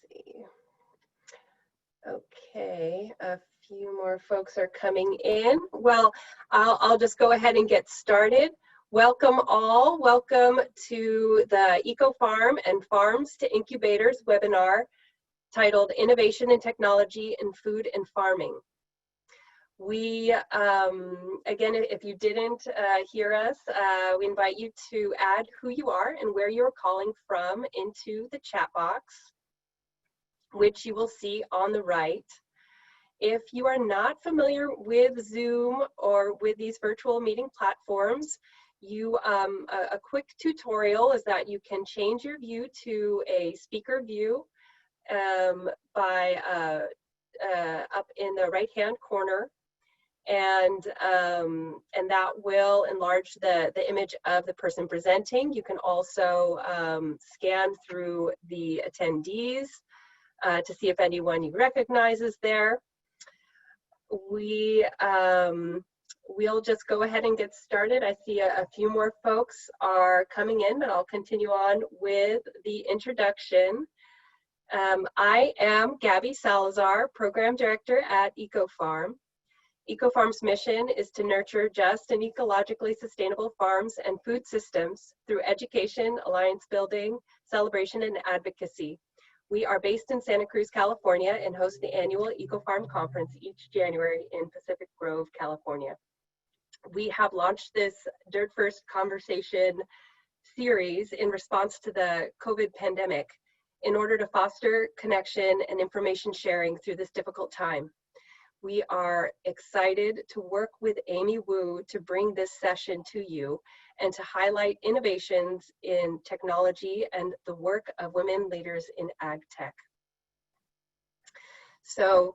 see. Okay, a few more folks are coming in. Well, I'll just go ahead and get started. Welcome all. Welcome to the Eco Farm and Farms to Incubators webinar titled Innovation and Technology in Food and Farming. We, again, if you didn't hear us, we invite you to add who you are and where you're calling from into the chat box, which you will see on the right. If you are not familiar with Zoom or with these virtual meeting platforms, a quick tutorial is that you can change your view to a speaker view by up in the right-hand corner, and that will enlarge the image of the person presenting. You can also scan through the attendees to see if anyone you recognize is there. We'll just go ahead and get started. I see a few more folks are coming in, but I'll continue on with the introduction. I am Gabby Salazar, Program Director at EcoFarm. EcoFarm's mission is to nurture just and ecologically sustainable farms and food systems through education, alliance building, celebration, and advocacy. We are based in Santa Cruz, California, and host the annual EcoFarm Conference each January in Pacific Grove, California. We have launched this Dirt First Conversation series in response to the COVID pandemic in order to foster connection and information sharing through this difficult time. We are excited to work with Amy Wu to bring this session to you and to highlight innovations in technology and the work of women leaders in ag tech. So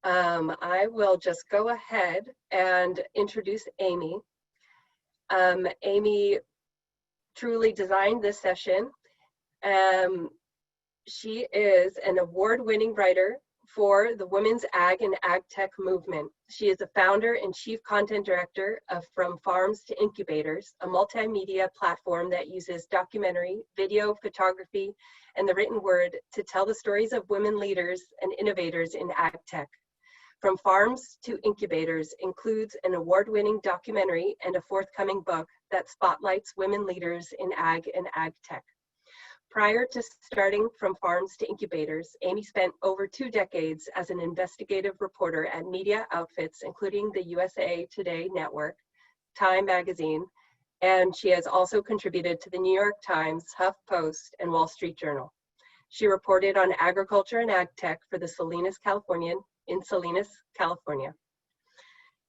I will just go ahead and introduce Amy. Amy truly designed this session. She is an award-winning writer for the Women's Ag and Ag Tech movement. She is the founder and chief content director of From Farms to Incubators, a multimedia platform that uses documentary, video, photography, and the written word to tell the stories of women leaders and innovators in ag tech. From Farms to Incubators includes an award-winning documentary and a forthcoming book that spotlights women leaders in ag and ag tech. Prior to starting From Farms to Incubators, Amy spent over 2 decades as an investigative reporter at media outfits, including the USA Today Network, Time Magazine, and she has also contributed to the New York Times, HuffPost, and Wall Street Journal. She reported on agriculture and ag tech for the Salinas, Californian in Salinas, California.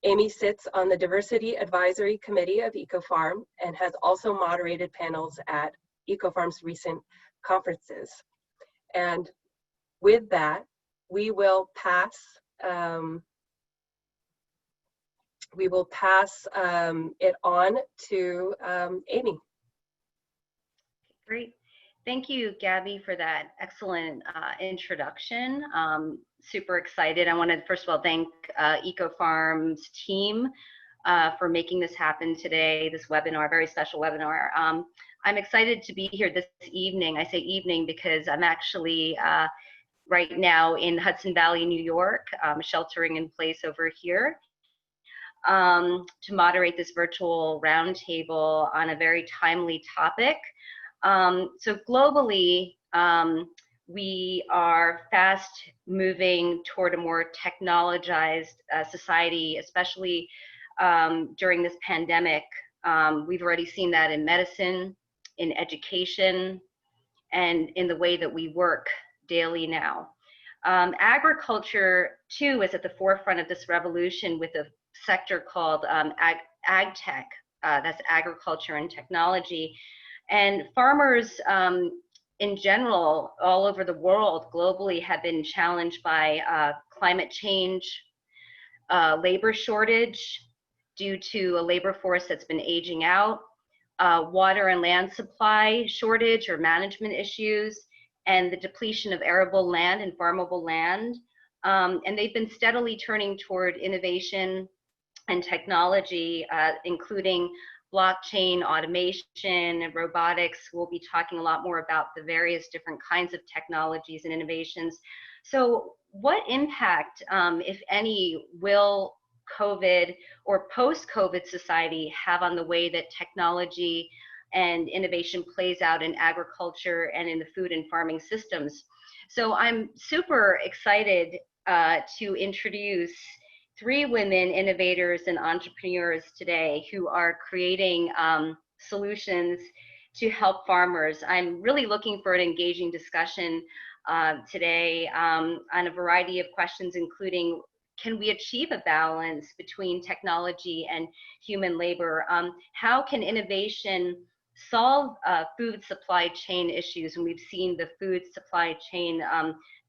Amy sits on the Diversity Advisory Committee of EcoFarm and has also moderated panels at EcoFarm's recent conferences. And with that, we will pass it on to Amy. Great. Thank you, Gabby, for that excellent introduction. Super excited. I want to first of all thank EcoFarm's team for making this happen today, this webinar, very special webinar. I'm excited to be here this evening. I say evening because I'm actually right now in Hudson Valley, New York, sheltering in place over here to moderate this virtual roundtable on a very timely topic. So globally, we are fast moving toward a more technologized society, especially during this pandemic. We've already seen that in medicine, in education, and in the way that we work daily now. Agriculture, too, is at the forefront of this revolution with a sector called ag tech, that's agriculture and technology. And farmers in general, all over the world, globally, have been challenged by climate change, labor shortage due to a labor force that's been aging out, water and land supply shortage or management issues, and the depletion of arable land and farmable land. And they've been steadily turning toward innovation and technology, including blockchain, automation, and robotics. We'll be talking a lot more about the various different kinds of technologies and innovations. So what impact, if any, will COVID or post-COVID society have on the way that technology and innovation plays out in agriculture and in the food and farming systems? So I'm super excited to introduce 3 women innovators and entrepreneurs today who are creating solutions to help farmers. I'm really looking for an engaging discussion today on a variety of questions, including, can we achieve a balance between technology and human labor? How can innovation solve food supply chain issues when we've seen the food supply chain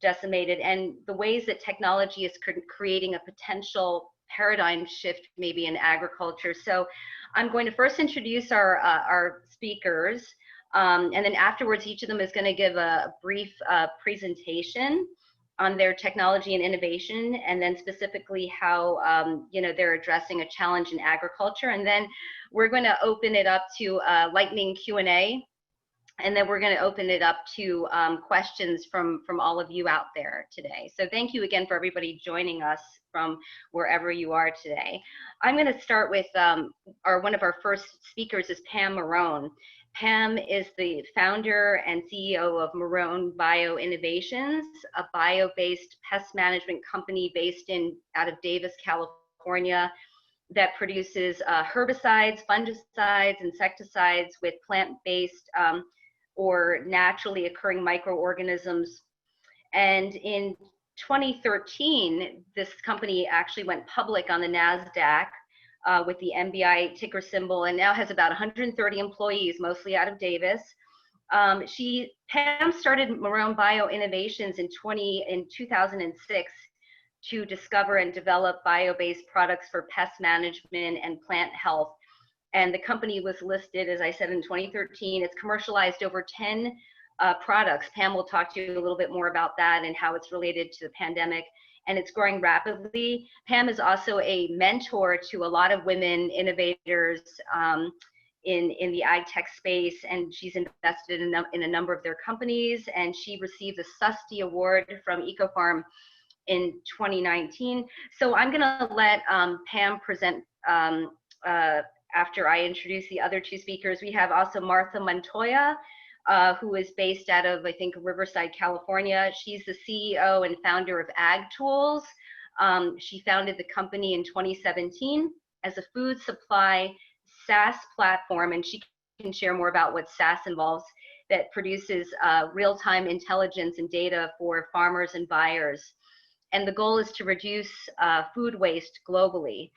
decimated, and the ways that technology is creating a potential paradigm shift maybe in agriculture? So I'm going to first introduce our speakers, and then afterwards each of them is going to give a brief presentation on their technology and innovation, and then specifically how they're addressing a challenge in agriculture. And then we're going to open it up to lightning Q&A, and then we're going to open it up to questions from all of you out there today. So thank you again for everybody joining us from wherever you are today. I'm going to start with one of our first speakers is Pam Murrow. Pam is the founder and CEO of Murrow Bio Innovations, a bio-based pest management company based out of Davis, California, that produces herbicides, fungicides, insecticides with plant-based or naturally occurring microorganisms. And in 2013, this company actually went public on the NASDAQ with the MBI ticker symbol, and now has about 130 employees, mostly out of Davis. Pam started Murrow Bio Innovations in 2006 to discover and develop bio-based products for pest management and plant health. And the company was listed, as I said, in 2013. It's commercialized over 10 products. Pam will talk to you a little bit more about that and how it's related to the pandemic. And it's growing rapidly. Pam is also a mentor to a lot of women innovators in the ag tech space, and she's invested in a number of their companies. And she received the SUSTI Award from EcoFarm in 2019. So I'm gonna let Pam present after I introduce the other 2 speakers. We have also Martha Montoya, who is based out of, I think, Riverside, California. She's the CEO and founder of Ag Tools. She founded the company in 2017 as a food supply SaaS platform, and she can share more about what SaaS involves, that produces real-time intelligence and data for farmers and buyers. And the goal is to reduce food waste globally.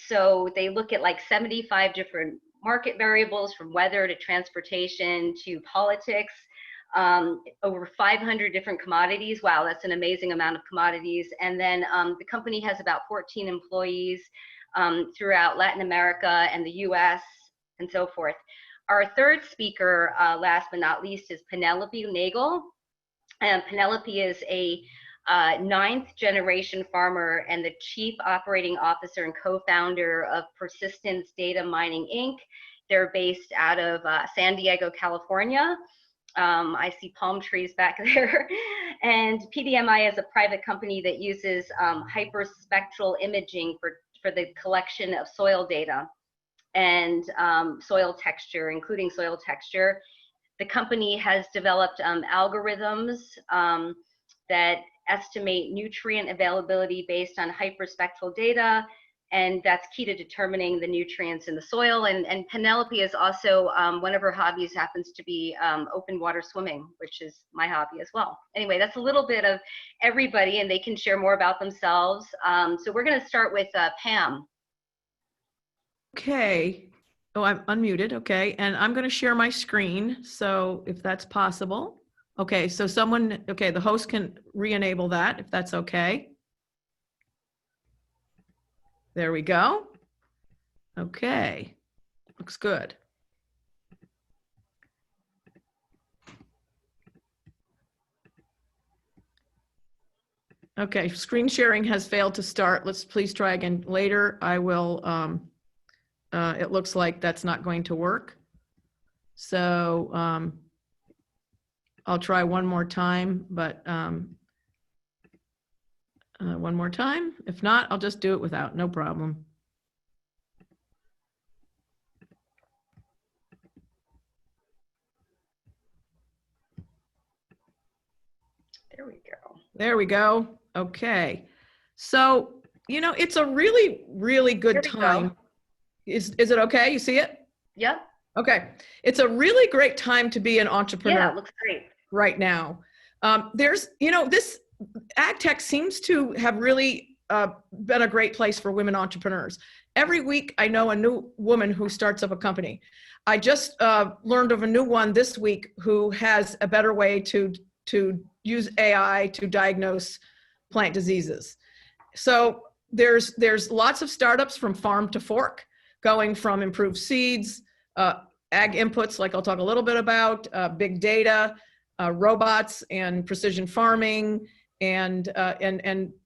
So they look at like 75 different market variables, from weather to transportation to politics, over 500 different commodities. Wow, that's an amazing amount of commodities. And then the company has about 14 employees throughout Latin America and the US and so forth. Our third speaker, last but not least, is Penelope Nagle. And Penelope is a 9th generation farmer and the chief operating officer and co-founder of Persistence Data Mining Inc. They're based out of San Diego, California. I see palm trees back there. And PDMI is a private company that uses hyperspectral imaging for the collection of soil data and soil texture, including soil texture. The company has developed algorithms that estimate nutrient availability based on hyperspectral data, and that's key to determining the nutrients in the soil. And Penelope is also, one of her hobbies happens to be open water swimming, which is my hobby as well. Anyway, that's a little bit of everybody, and they can share more about themselves. So we're gonna start with Pam. Okay. Oh, I'm unmuted. Okay. And I'm going to share my screen. So if that's possible. Okay. So the host can re-enable that if that's okay. There we go. Okay. Looks good. Okay. Screen sharing has failed to start. Let's please try again later. I will it looks like that's not going to work. So I'll try one more time, but one more time. If not, I'll just do it without, no problem. There we go. There we go. Okay. So, you know, it's a really, really good time. Is it okay? You see it? Yep. Okay. It's a really great time to be an entrepreneur. Yeah, it looks great. Right now. There's, you know, this ag tech seems to have really been a great place for women entrepreneurs. Every week, I know a new woman who starts up a company. I just learned of a new one this week who has a better way to use AI to diagnose plant diseases. So there's lots of startups from farm to fork, going from improved seeds, ag inputs, like I'll talk a little bit about, big data, robots and precision farming, and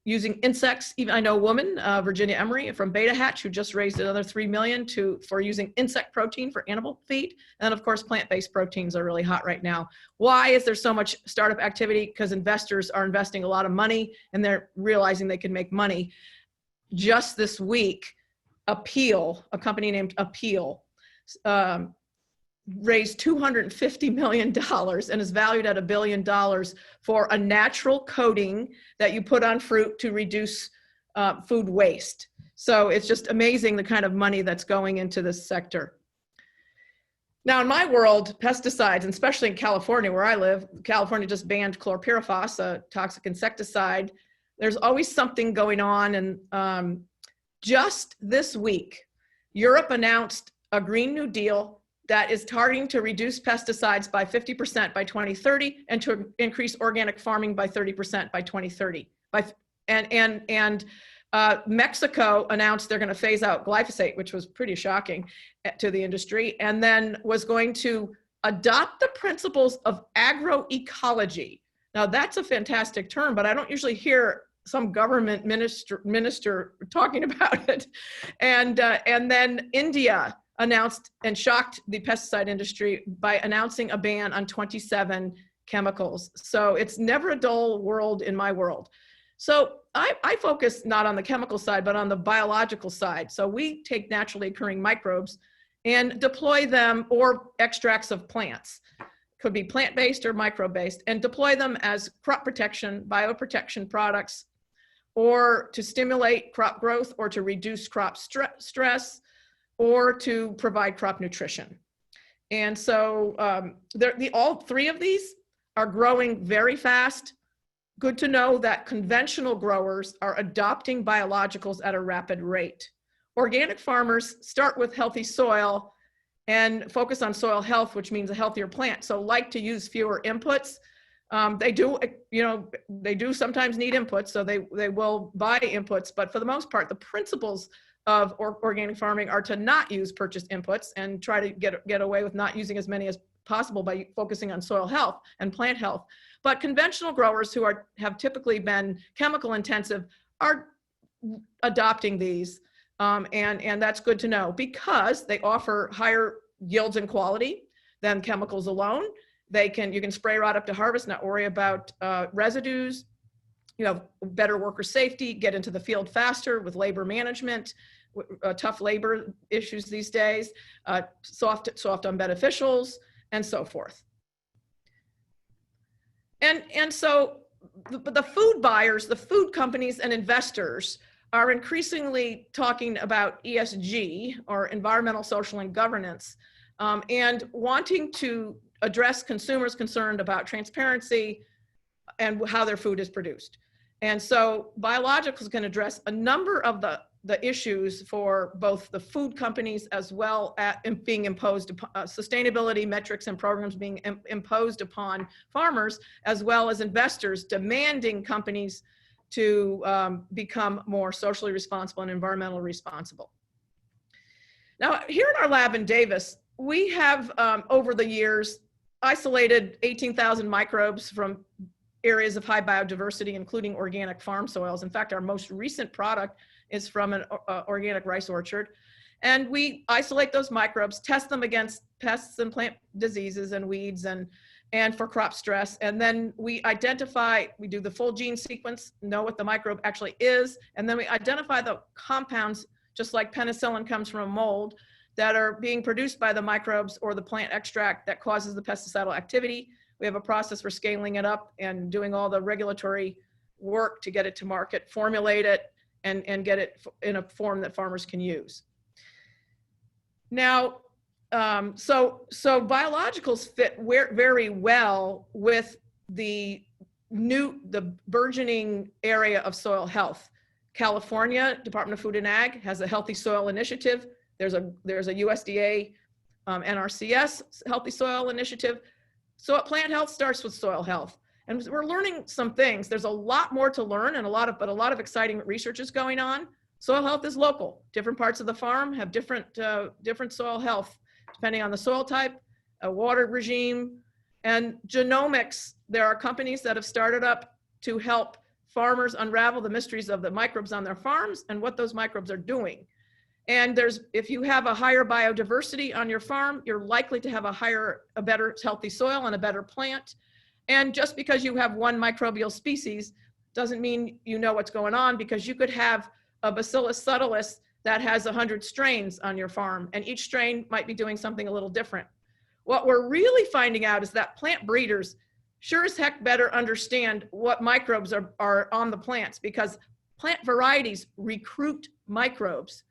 using insects. Even I know a woman, Virginia Emery from Beta Hatch, who just raised another $3 million for using insect protein for animal feed. And of course, plant-based proteins are really hot right now. Why is there so much startup activity? Because investors are investing a lot of money and they're realizing they can make money. Just this week, Appeal, a company named Appeal, raised $250 million and is valued at $1 billion for a natural coating that you put on fruit to reduce food waste. So it's just amazing the kind of money that's going into this sector. Now, in my world, pesticides, and especially in California where I live, California just banned chlorpyrifos, a toxic insecticide. There's always something going on. And just this week, Europe announced a Green New Deal that is targeting to reduce pesticides by 50% by 2030 and to increase organic farming by 30% by 2030. Mexico announced they're going to phase out glyphosate, which was pretty shocking to the industry, and then was going to adopt the principles of agroecology. Now that's a fantastic term, but I don't usually hear some government minister talking about it. And then India announced and shocked the pesticide industry by announcing a ban on 27 chemicals. So it's never a dull world in my world. So I focus not on the chemical side, but on the biological side. So we take naturally occurring microbes and deploy them, or extracts of plants, could be plant-based or microbe-based, and deploy them as crop protection, bioprotection products, or to stimulate crop growth, or to reduce crop stress, or to provide crop nutrition. And so all three of these are growing very fast. Good to know that conventional growers are adopting biologicals at a rapid rate. Organic farmers start with healthy soil and focus on soil health, which means a healthier plant. So like to use fewer inputs. They do sometimes need inputs, so they will buy inputs, but for the most part, the principles of organic farming are to not use purchased inputs and try to get away with not using as many as possible by focusing on soil health and plant health. But conventional growers who have typically been chemical intensive are adopting these, and that's good to know because they offer higher yields and quality than chemicals alone. You can spray right up to harvest, not worry about residues. You have better worker safety, get into the field faster with labor management, tough labor issues these days, soft on beneficials, and so forth. And so the food buyers, the food companies and investors are increasingly talking about ESG, or environmental, social, and governance, and wanting to address consumers concerned about transparency and how their food is produced. And so biologicals can address a number of the issues for both the food companies as well as being imposed upon sustainability metrics and programs being imposed upon farmers, as well as investors demanding companies to become more socially responsible and environmentally responsible. Now, here in our lab in Davis, we have over the years isolated 18,000 microbes from areas of high biodiversity, including organic farm soils. In fact, our most recent product is from an organic rice orchard. And we isolate those microbes, test them against pests and plant diseases and weeds and for crop stress. And then we do the full gene sequence, know what the microbe actually is. And then we identify the compounds, just like penicillin comes from a mold, that are being produced by the microbes or the plant extract that causes the pesticidal activity. We have a process for scaling it up and doing all the regulatory work to get it to market, formulate it, and get it in a form that farmers can use. Now, so biologicals fit very well with the burgeoning area of soil health. California Department of Food and Ag has a Healthy Soil Initiative. There's a USDA NRCS Healthy Soil Initiative. So plant health starts with soil health. And we're learning some things. There's a lot more to learn and a lot of exciting research is going on. Soil health is local. Different parts of the farm have different soil health, depending on the soil type, a water regime, and genomics. There are companies that have started up to help farmers unravel the mysteries of the microbes on their farms and what those microbes are doing. And if you have a higher biodiversity on your farm, you're likely to have a better healthy soil and a better plant. And just because you have one microbial species doesn't mean you know what's going on, because you could have a Bacillus subtilis that has 100 strains on your farm, and each strain might be doing something a little different. What we're really finding out is that plant breeders sure as heck better understand what microbes are on the plants, because plant varieties recruit microbes.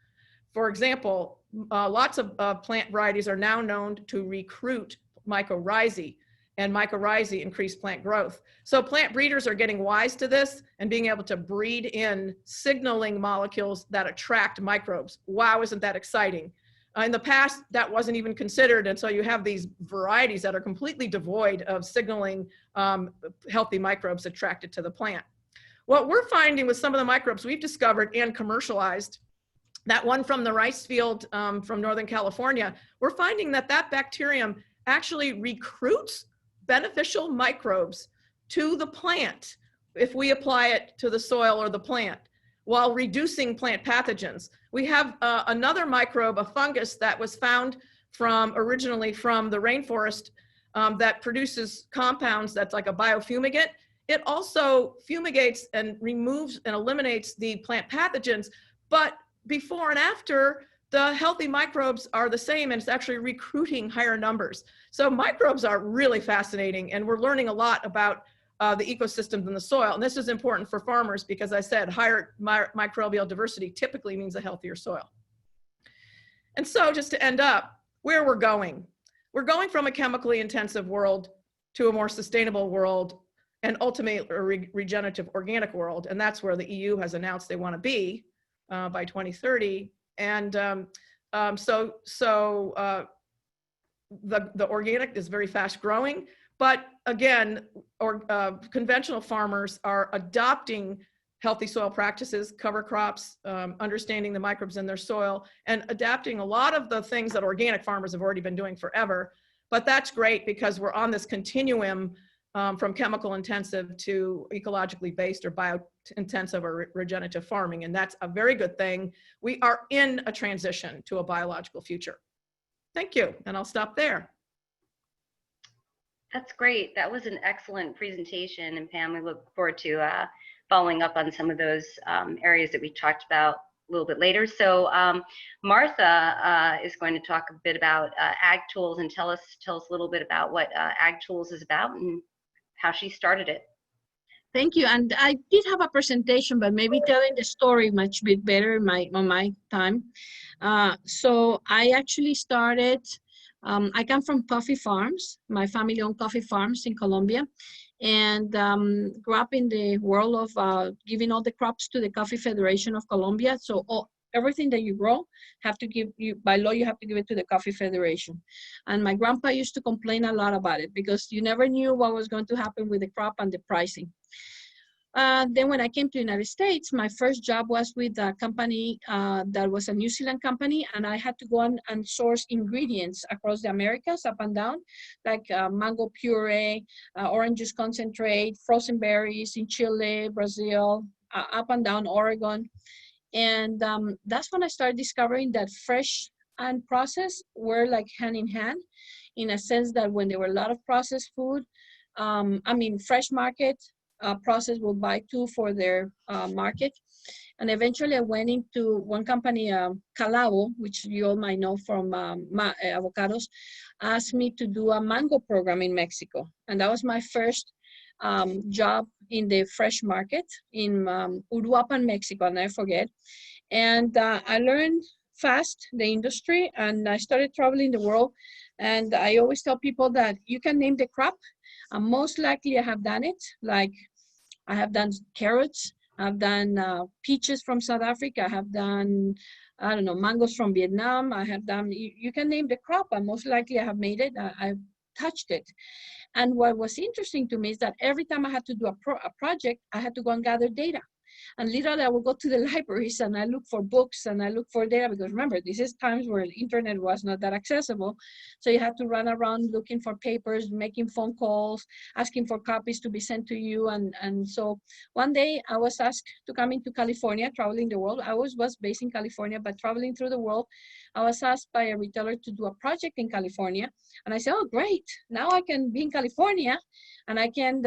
For example, lots of plant varieties are now known to recruit mycorrhizae, and mycorrhizae increase plant growth. So plant breeders are getting wise to this and being able to breed in signaling molecules that attract microbes. Wow, isn't that exciting? In the past, that wasn't even considered, and so you have these varieties that are completely devoid of signaling healthy microbes attracted to the plant. What we're finding with some of the microbes we've discovered and commercialized, that one from the rice field from Northern California, we're finding that bacterium actually recruits beneficial microbes to the plant if we apply it to the soil or the plant, while reducing plant pathogens. We have another microbe, a fungus that was found originally from the rainforest that produces compounds that's like a biofumigant. It also fumigates and removes and eliminates the plant pathogens, but before and after, the healthy microbes are the same, and it's actually recruiting higher numbers. So microbes are really fascinating, and we're learning a lot about the ecosystems in the soil. And this is important for farmers because I said higher microbial diversity typically means a healthier soil. And so just to end up, where we're going from a chemically intensive world to a more sustainable world and ultimately a regenerative organic world. And that's where the EU has announced they want to be by 2030. And the organic is very fast growing, but again, conventional farmers are adopting healthy soil practices, cover crops, understanding the microbes in their soil, and adapting a lot of the things that organic farmers have already been doing forever. But that's great because we're on this continuum from chemical intensive to ecologically based or bio-intensive or regenerative farming, and that's a very good thing. We are in a transition to a biological future. Thank you, and I'll stop there. That's great. That was an excellent presentation, and Pam, we look forward to following up on some of those areas that we talked about a little bit later. So Martha is going to talk a bit about Ag Tools and tell us a little bit about what Ag Tools is about and how she started it. Thank you. And I did have a presentation, but maybe telling the story much bit better on my time. So I actually started, I come from coffee farms. My family owned coffee farms in Colombia, and grew up in the world of giving all the crops to the Coffee Federation of Colombia. So everything that you grow, by law, you have to give it to the Coffee Federation. And my grandpa used to complain a lot about it because you never knew what was going to happen with the crop and the pricing. Then when I came to the United States, my first job was with a company that was a New Zealand company, and I had to go and source ingredients across the Americas, up and down, like mango puree, orange juice concentrate, frozen berries in Chile, Brazil, up and down Oregon. And that's when I started discovering that fresh and processed were like hand in hand, in a sense that when there were a lot of processed food, I mean, fresh market, processed will buy too for their market. And eventually I went into one company, Calavo, which you all might know from avocados, asked me to do a mango program in Mexico. And that was my first job in the fresh market in Uruapan, Mexico, I'll never forget. And I learned fast the industry, and I started traveling the world. And I always tell people that you can name the crop. Most likely I have done it. Like I have done carrots, I've done peaches from South Africa, I have done, I don't know, mangoes from Vietnam. I have done, you can name the crop, and most likely I have made it. I've touched it. And what was interesting to me is that every time I had to do a project, I had to go and gather data. And literally I would go to the libraries and I look for books and I look for data, because remember, this is times where the internet was not that accessible. So you had to run around looking for papers, making phone calls, asking for copies to be sent to you. And so one day I was asked to come into California, traveling the world. I always was based in California, but traveling through the world, I was asked by a retailer to do a project in California. And I said, oh, great. Now I can be in California and I can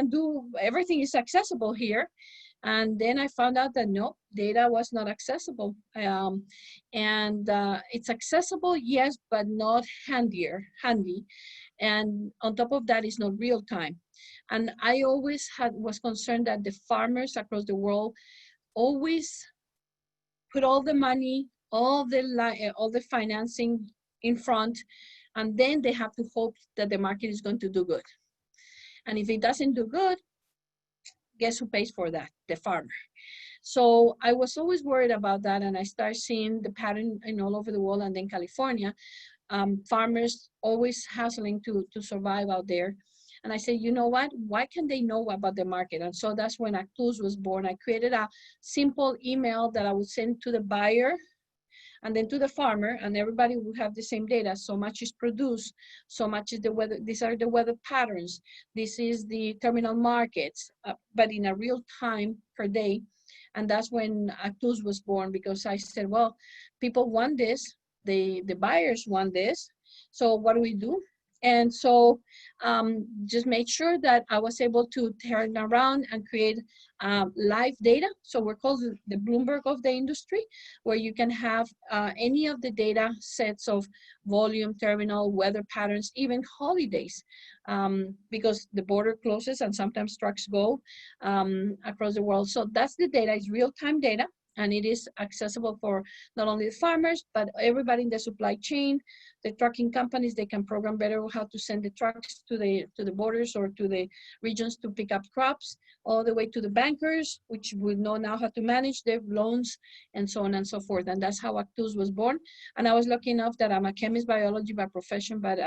do, everything is accessible here. And then I found out that no, data was not accessible. It's accessible, yes, but not handy. And on top of that, it's not real time. And I always was concerned that the farmers across the world always put all the money, all the financing in front, and then they have to hope that the market is going to do good. And if it doesn't do good, guess who pays for that? The farmer. So I was always worried about that, and I started seeing the pattern in all over the world, and then California, farmers always hustling to survive out there. And I said, you know what? Why can't they know about the market? And so that's when Actus was born. I created a simple email that I would send to the buyer and then to the farmer, and everybody will have the same data. So much is produced, so much is the weather. These are the weather patterns. This is the terminal markets, but in a real time per day. And that's when Actus was born, because I said, well, people want this, the buyers want this. So what do we do? And so just made sure that I was able to turn around and create live data. So we're called the Bloomberg of the industry, where you can have any of the data sets of volume, terminal, weather patterns, even holidays, because the border closes and sometimes trucks go across the world. So that's the data, it's real-time data. And it is accessible for not only the farmers, but everybody in the supply chain. The trucking companies, they can program better how to send the trucks to the borders or to the regions to pick up crops, all the way to the bankers, which would know now how to manage their loans, and so on and so forth. And that's how Actus was born. And I was lucky enough that I'm a chemist biology by profession, but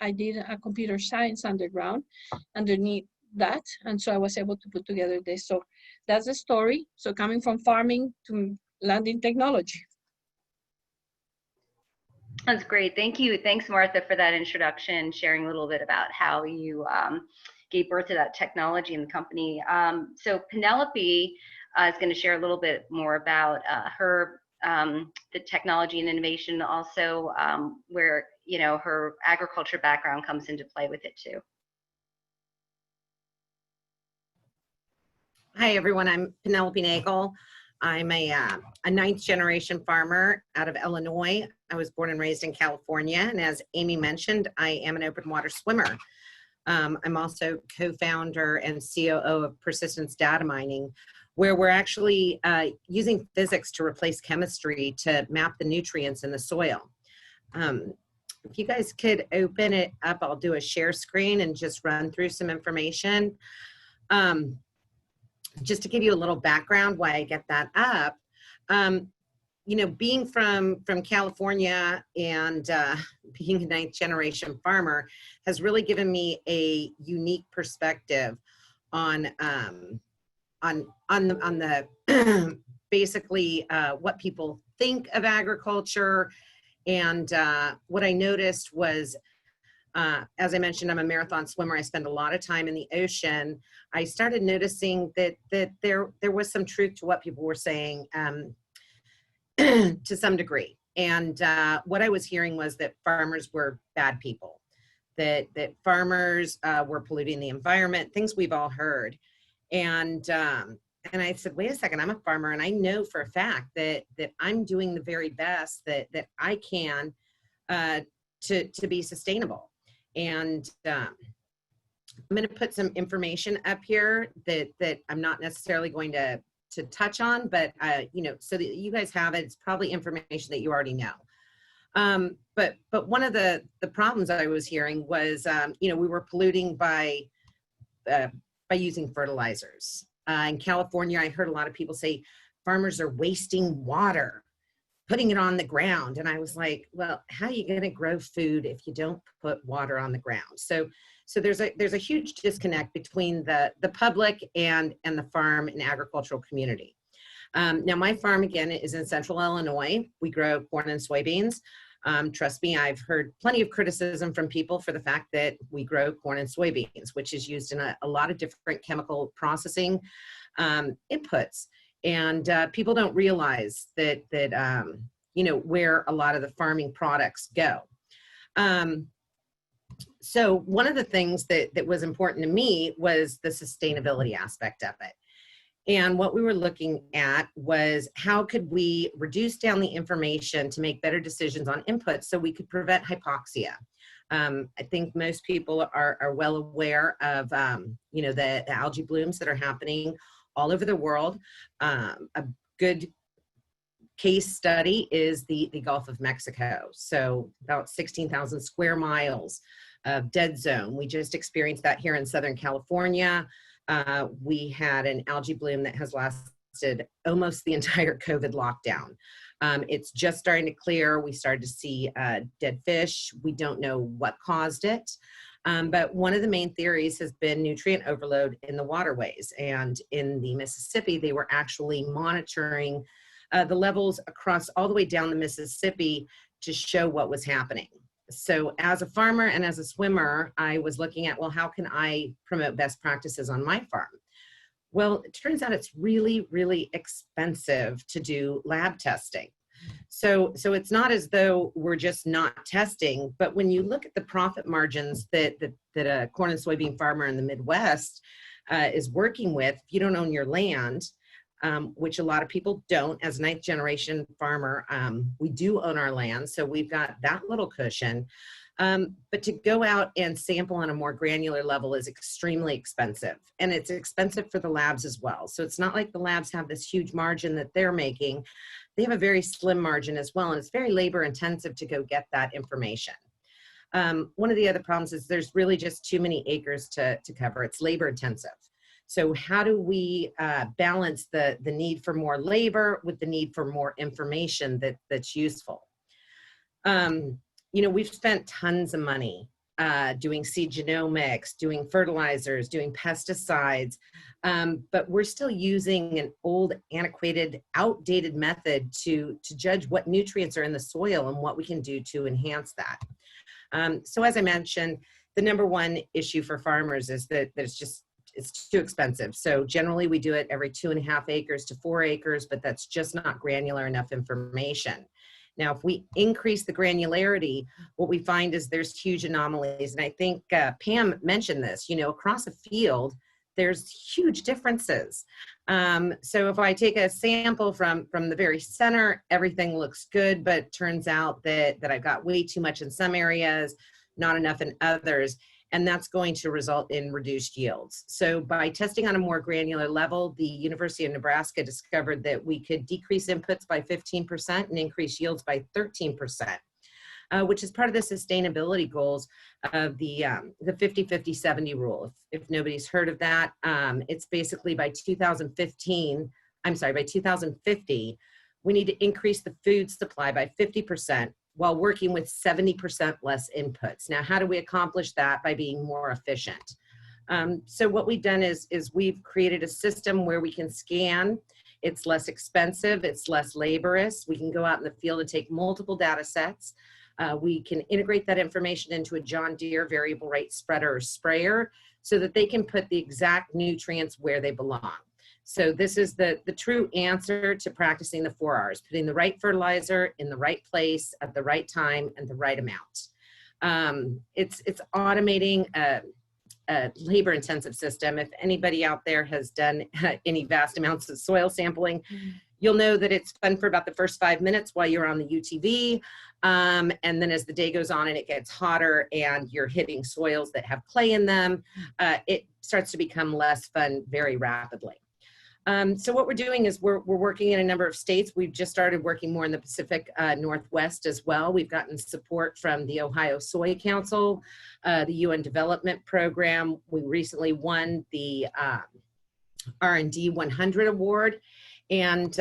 I did a computer science underneath that, and so I was able to put together this. So that's the story. So coming from farming to landing technology. That's great. Thank you. Thanks, Martha, for that introduction, sharing a little bit about how you gave birth to that technology in the company. So Penelope is going to share a little bit more about her the technology and innovation, also where her agriculture background comes into play with it too. Hi, everyone. I'm Penelope Nagle. I'm a ninth generation farmer out of Illinois. I was born and raised in California. And as Amy mentioned, I am an open water swimmer. I'm also co-founder and Ceo of Persistence Data Mining, where we're actually using physics to replace chemistry to map the nutrients in the soil. If you guys could open it up, I'll do a share screen and just run through some information. Just to give you a little background why I get that up, being from California and being a ninth generation farmer has really given me a unique perspective on the basically what people think of agriculture. And what I noticed was as I mentioned, I'm a marathon swimmer. I spend a lot of time in the ocean. I started noticing that there was some truth to what people were saying to some degree. And what I was hearing was that farmers were bad people, that farmers were polluting the environment, things we've all heard. And I said, wait a second, I'm a farmer, and I know for a fact that I'm doing the very best that I can to be sustainable. And I'm going to put some information up here that I'm not necessarily going to touch on, but so that you guys have it. It's probably information that you already know. But one of the problems I was hearing was, we were polluting by using fertilizers. In California, I heard a lot of people say farmers are wasting water, putting it on the ground. And I was like, well, how are you going to grow food if you don't put water on the ground? So there's a huge disconnect between the public and the farm and agricultural community. Now, my farm, again, is in central Illinois. We grow corn and soybeans. Trust me, I've heard plenty of criticism from people for the fact that we grow corn and soybeans, which is used in a lot of different chemical processing inputs. And people don't realize that where a lot of the farming products go. So one of the things that was important to me was the sustainability aspect of it. And what we were looking at was how could we reduce down the information to make better decisions on inputs so we could prevent hypoxia. I think most people are well aware of, the algae blooms that are happening all over the world. A good case study is the Gulf of Mexico. So about 16,000 square miles of dead zone. We just experienced that here in Southern California. We had an algae bloom that has lasted almost the entire COVID lockdown. It's just starting to clear. We started to see dead fish. We don't know what caused it. But one of the main theories has been nutrient overload in the waterways. And in the Mississippi, they were actually monitoring the levels across all the way down the Mississippi to show what was happening. So as a farmer and as a swimmer, I was looking at, well, how can I promote best practices on my farm? Well, it turns out it's really, really expensive to do lab testing. So it's not as though we're just not testing, but when you look at the profit margins that a corn and soybean farmer in the Midwest is working with, if you don't own your land, which a lot of people don't. As a ninth generation farmer, we do own our land, so we've got that little cushion. But to go out and sample on a more granular level is extremely expensive, and it's expensive for the labs as well. So it's not like the labs have this huge margin that they're making. They have a very slim margin as well, and it's very labor intensive to go get that information. One of the other problems is there's really just too many acres to cover. It's labor intensive. So how do we balance the need for more labor with the need for more information that's useful? We've spent tons of money doing seed genomics, doing fertilizers, doing pesticides, but we're still using an old, antiquated, outdated method to judge what nutrients are in the soil and what we can do to enhance that. So as I mentioned, the number one issue for farmers is that it's too expensive. So generally we do it every 2.5 acres to 4 acres, but that's just not granular enough information. Now, if we increase the granularity, what we find is there's huge anomalies. And I think Pam mentioned this, across a field, there's huge differences. So if I take a sample from the very center, everything looks good, but turns out that I've got way too much in some areas, not enough in others. And that's going to result in reduced yields. So by testing on a more granular level, the University of Nebraska discovered that we could decrease inputs by 15% and increase yields by 13%, which is part of the sustainability goals of the 50-50-70 rule. If nobody's heard of that, it's basically by 2050, we need to increase the food supply by 50%, while working with 70% less inputs. Now, how do we accomplish that? By being more efficient. So what we've done is we've created a system where we can scan. It's less expensive, it's less laborious. We can go out in the field and take multiple data sets. We can integrate that information into a John Deere variable rate spreader or sprayer so that they can put the exact nutrients where they belong. So this is the true answer to practicing the 4 R's, putting the right fertilizer in the right place at the right time and the right amount. It's automating a labor-intensive system. If anybody out there has done any vast amounts of soil sampling, you'll know that it's fun for about the first 5 minutes while you're on the UTV. And then as the day goes on and it gets hotter and you're hitting soils that have clay in them, it starts to become less fun very rapidly. So what we're doing is we're working in a number of states. We've just started working more in the Pacific Northwest as well. We've gotten support from the Ohio Soy Council, the UN Development Program. We recently won the R&D 100 award. And,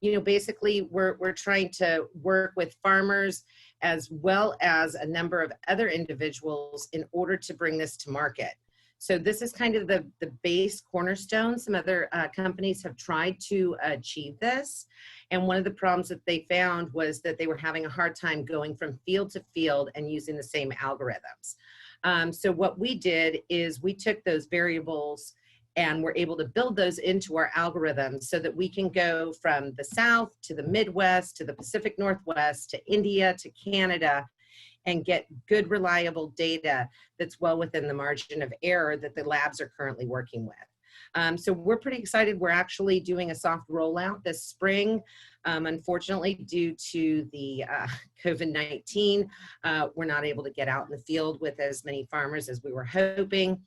you know, basically we're trying to work with farmers as well as a number of other individuals in order to bring this to market. So this is kind of the base cornerstone. Some other companies have tried to achieve this. And one of the problems that they found was that they were having a hard time going from field to field and using the same algorithms. So what we did is we took those variables and we're able to build those into our algorithms so that we can go from the South to the Midwest to the Pacific Northwest to India to Canada and get good, reliable data that's well within the margin of error that the labs are currently working with. So we're pretty excited. We're actually doing a soft rollout this spring. Unfortunately, due to the COVID-19, we're not able to get out in the field with as many farmers as we were hoping.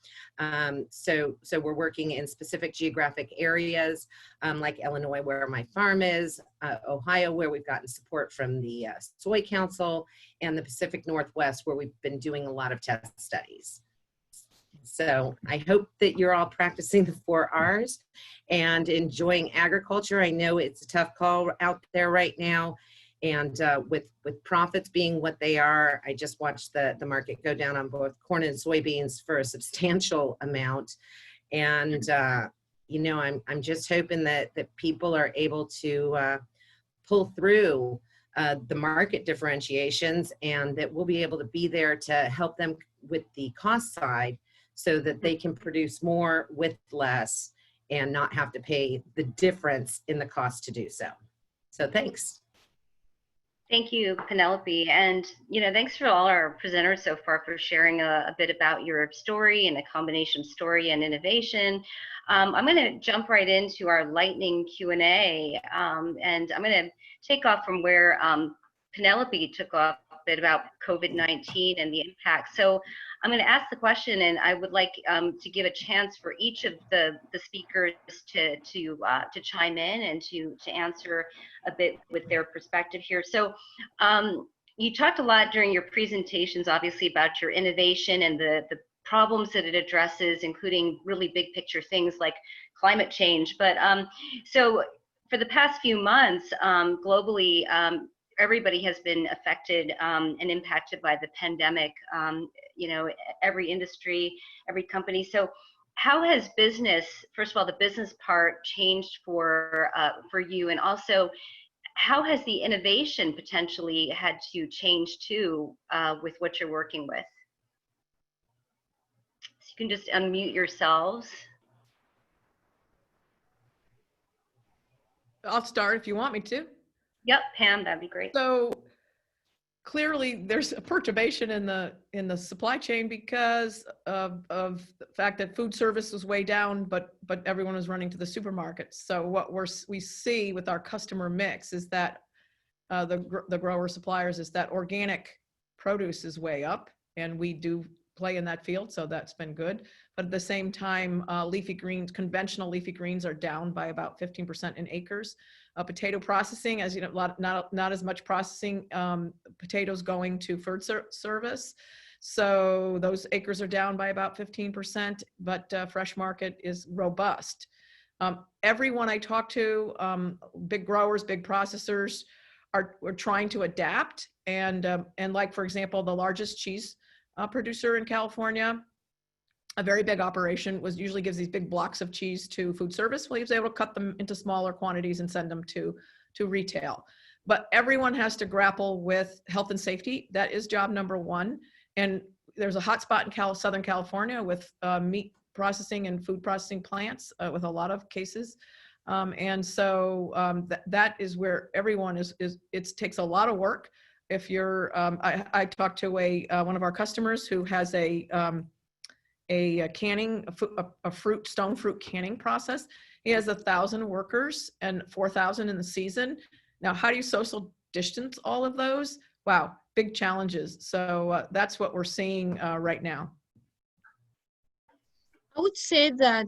So we're working in specific geographic areas like Illinois, where my farm is, Ohio, where we've gotten support from the Soy Council, and the Pacific Northwest, where we've been doing a lot of test studies. So I hope that you're all practicing the 4 R's and enjoying agriculture. I know it's a tough call out there right now. And with profits being what they are, I just watched the market go down on both corn and soybeans for a substantial amount. And, you know, I'm just hoping that people are able to pull through the market differentiations and that we'll be able to be there to help them with the cost side, so that they can produce more with less and not have to pay the difference in the cost to do so. So thanks. Thank you, Penelope. And, you know, thanks for all our presenters so far for sharing a bit about your story and a combination of story and innovation. I'm going to jump right into our lightning Q&A. And I'm going to take off from where Penelope took off a bit about COVID-19 and the impact. So I'm going to ask the question, and I would like to give a chance for each of the speakers to chime in and to answer a bit with their perspective here. So you talked a lot during your presentations, obviously, about your innovation and the problems that it addresses, including really big picture things like climate change. But so for the past few months, globally, everybody has been affected and impacted by the pandemic. You know, every industry, every company. So how has business, first of all, the business part changed for you? And also, how has the innovation potentially had to change too with what you're working with? So you can just unmute yourselves. I'll start if you want me to. Yep, Pam, that'd be great. So clearly there's a perturbation in the supply chain because of the fact that food service was way down, but everyone was running to the supermarkets. So what we see with our customer mix is that the grower suppliers is that organic produce is way up, and we do play in that field, so that's been good. But at the same time, leafy greens, conventional leafy greens are down by about 15% in acres. Potato processing, as you know, not as much processing potatoes going to food service. So those acres are down by about 15%, but fresh market is robust. Everyone I talk to, big growers, big processors, are trying to adapt. And like, for example, the largest cheese producer in California, a very big operation, usually gives these big blocks of cheese to food service. Well, he was able to cut them into smaller quantities and send them to retail. but everyone has to grapple with health and safety. That is job number one. And there's a hot spot in Southern California with meat processing and food processing plants with a lot of cases. And so that is where everyone is, it takes a lot of work. If you're, I talked to one of our customers who has a canning, stone fruit canning process. He has 1,000 workers and 4,000 in the season. Now, how do you social distance all of those? Wow, big challenges. So that's what we're seeing right now. I would say that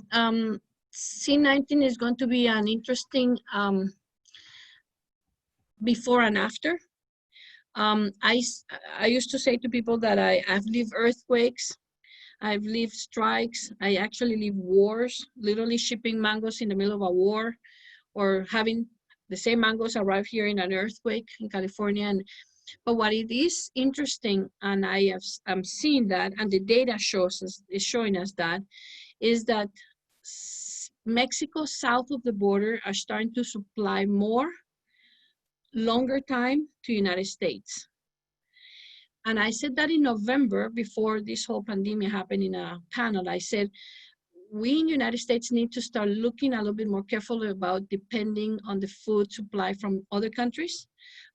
C19 is going to be an interesting before and after. I used to say to people that I've lived earthquakes, I've lived strikes, I actually lived wars, literally shipping mangoes in the middle of a war, or having the same mangoes arrive here in an earthquake in California. But what it is interesting, and I'm seeing that, and the data is showing us that, is that Mexico south of the border are starting to supply more longer time to United States. And I said that in November, before this whole pandemic happened, in a panel. I said, we in the United States need to start looking a little bit more carefully about depending on the food supply from other countries.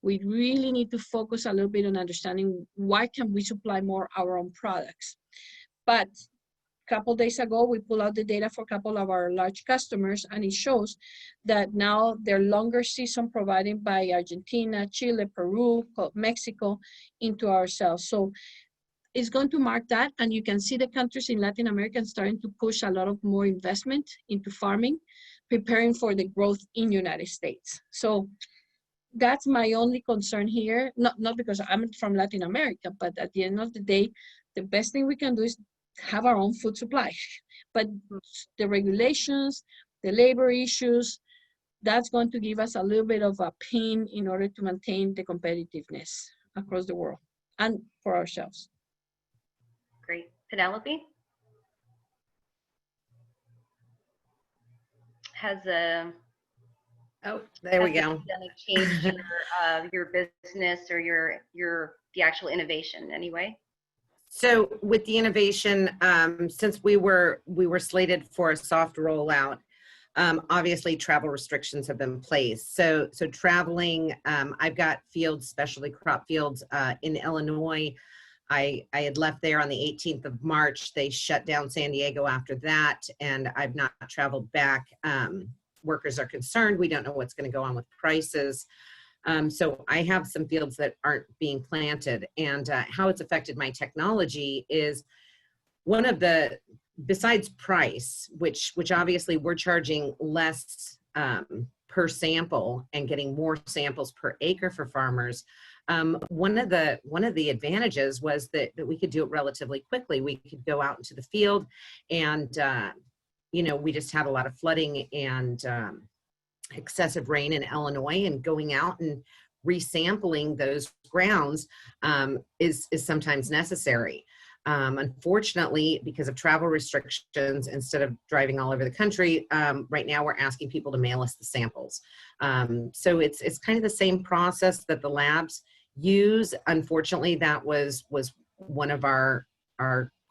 We really need to focus a little bit on understanding why can we supply more our own products. But a couple days ago, we pulled out the data for a couple of our large customers, and it shows that now their longer season provided by Argentina, Chile, Peru, Mexico into ourselves. So it's going to mark that, and you can see the countries in Latin America starting to push a lot of more investment into farming, preparing for the growth in the United States. So that's my only concern here, not because I'm from Latin America, but at the end of the day, the best thing we can do is have our own food supply. But the regulations, the labor issues, that's going to give us a little bit of a pain in order to maintain the competitiveness across the world and for ourselves. Great. Penelope? Has a Oh, there we go. pandemic changed your business or the actual innovation anyway? So with the innovation, since we were slated for a soft rollout, obviously travel restrictions have been placed. So traveling, I've got fields, specialty crop fields in Illinois. I had left there on the 18th of March. They shut down San Diego after that, and I've not traveled back. Workers are concerned. We don't know what's going to go on with prices. So I have some fields that aren't being planted, and how it's affected my technology is one of the, besides price, which obviously we're charging less per sample and getting more samples per acre for farmers. One of the advantages was that we could do it relatively quickly. We could go out into the field, and we just had a lot of flooding and excessive rain in Illinois, and going out and resampling those grounds is sometimes necessary. Unfortunately, because of travel restrictions, instead of driving all over the country, right now we're asking people to mail us the samples. So it's kind of the same process that the labs use. Unfortunately, that was one of our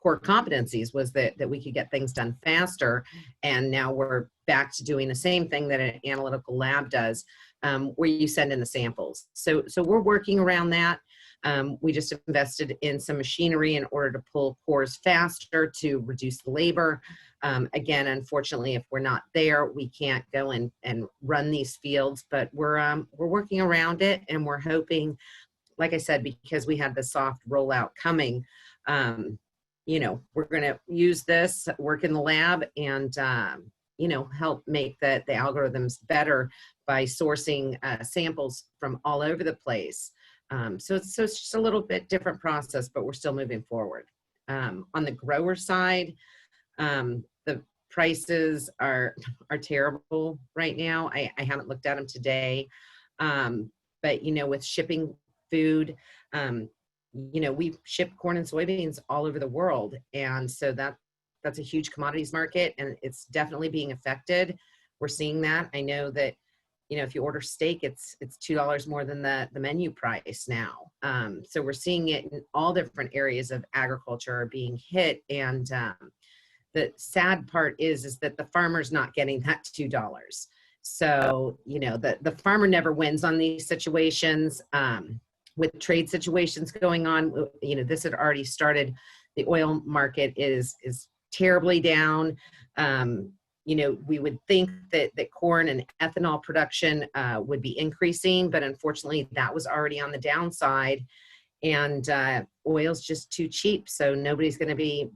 core competencies, was that we could get things done faster. And now we're back to doing the same thing that an analytical lab does, where you send in the samples. So we're working around that. We just invested in some machinery in order to pull cores faster to reduce the labor. Again, unfortunately, if we're not there, we can't go and run these fields, but we're working around it, and we're hoping, like I said, because we had the soft rollout coming, we're going to use this, work in the lab, and help make the algorithms better by sourcing samples from all over the place. So it's just a little bit different process, but we're still moving forward. On the grower side, the prices are terrible right now. I haven't looked at them today, but with shipping food, we ship corn and soybeans all over the world, and so that's a huge commodities market, and it's definitely being affected. We're seeing that. I know that if you order steak, it's $2 more than the menu price now. So we're seeing it in all different areas of agriculture are being hit. And the sad part is that the farmer's not getting that $2. So, the farmer never wins on these situations. With trade situations going on, this had already started. The oil market is terribly down. We would think that corn and ethanol production would be increasing, but unfortunately that was already on the downside, and oil's just too cheap. So nobody's going to be,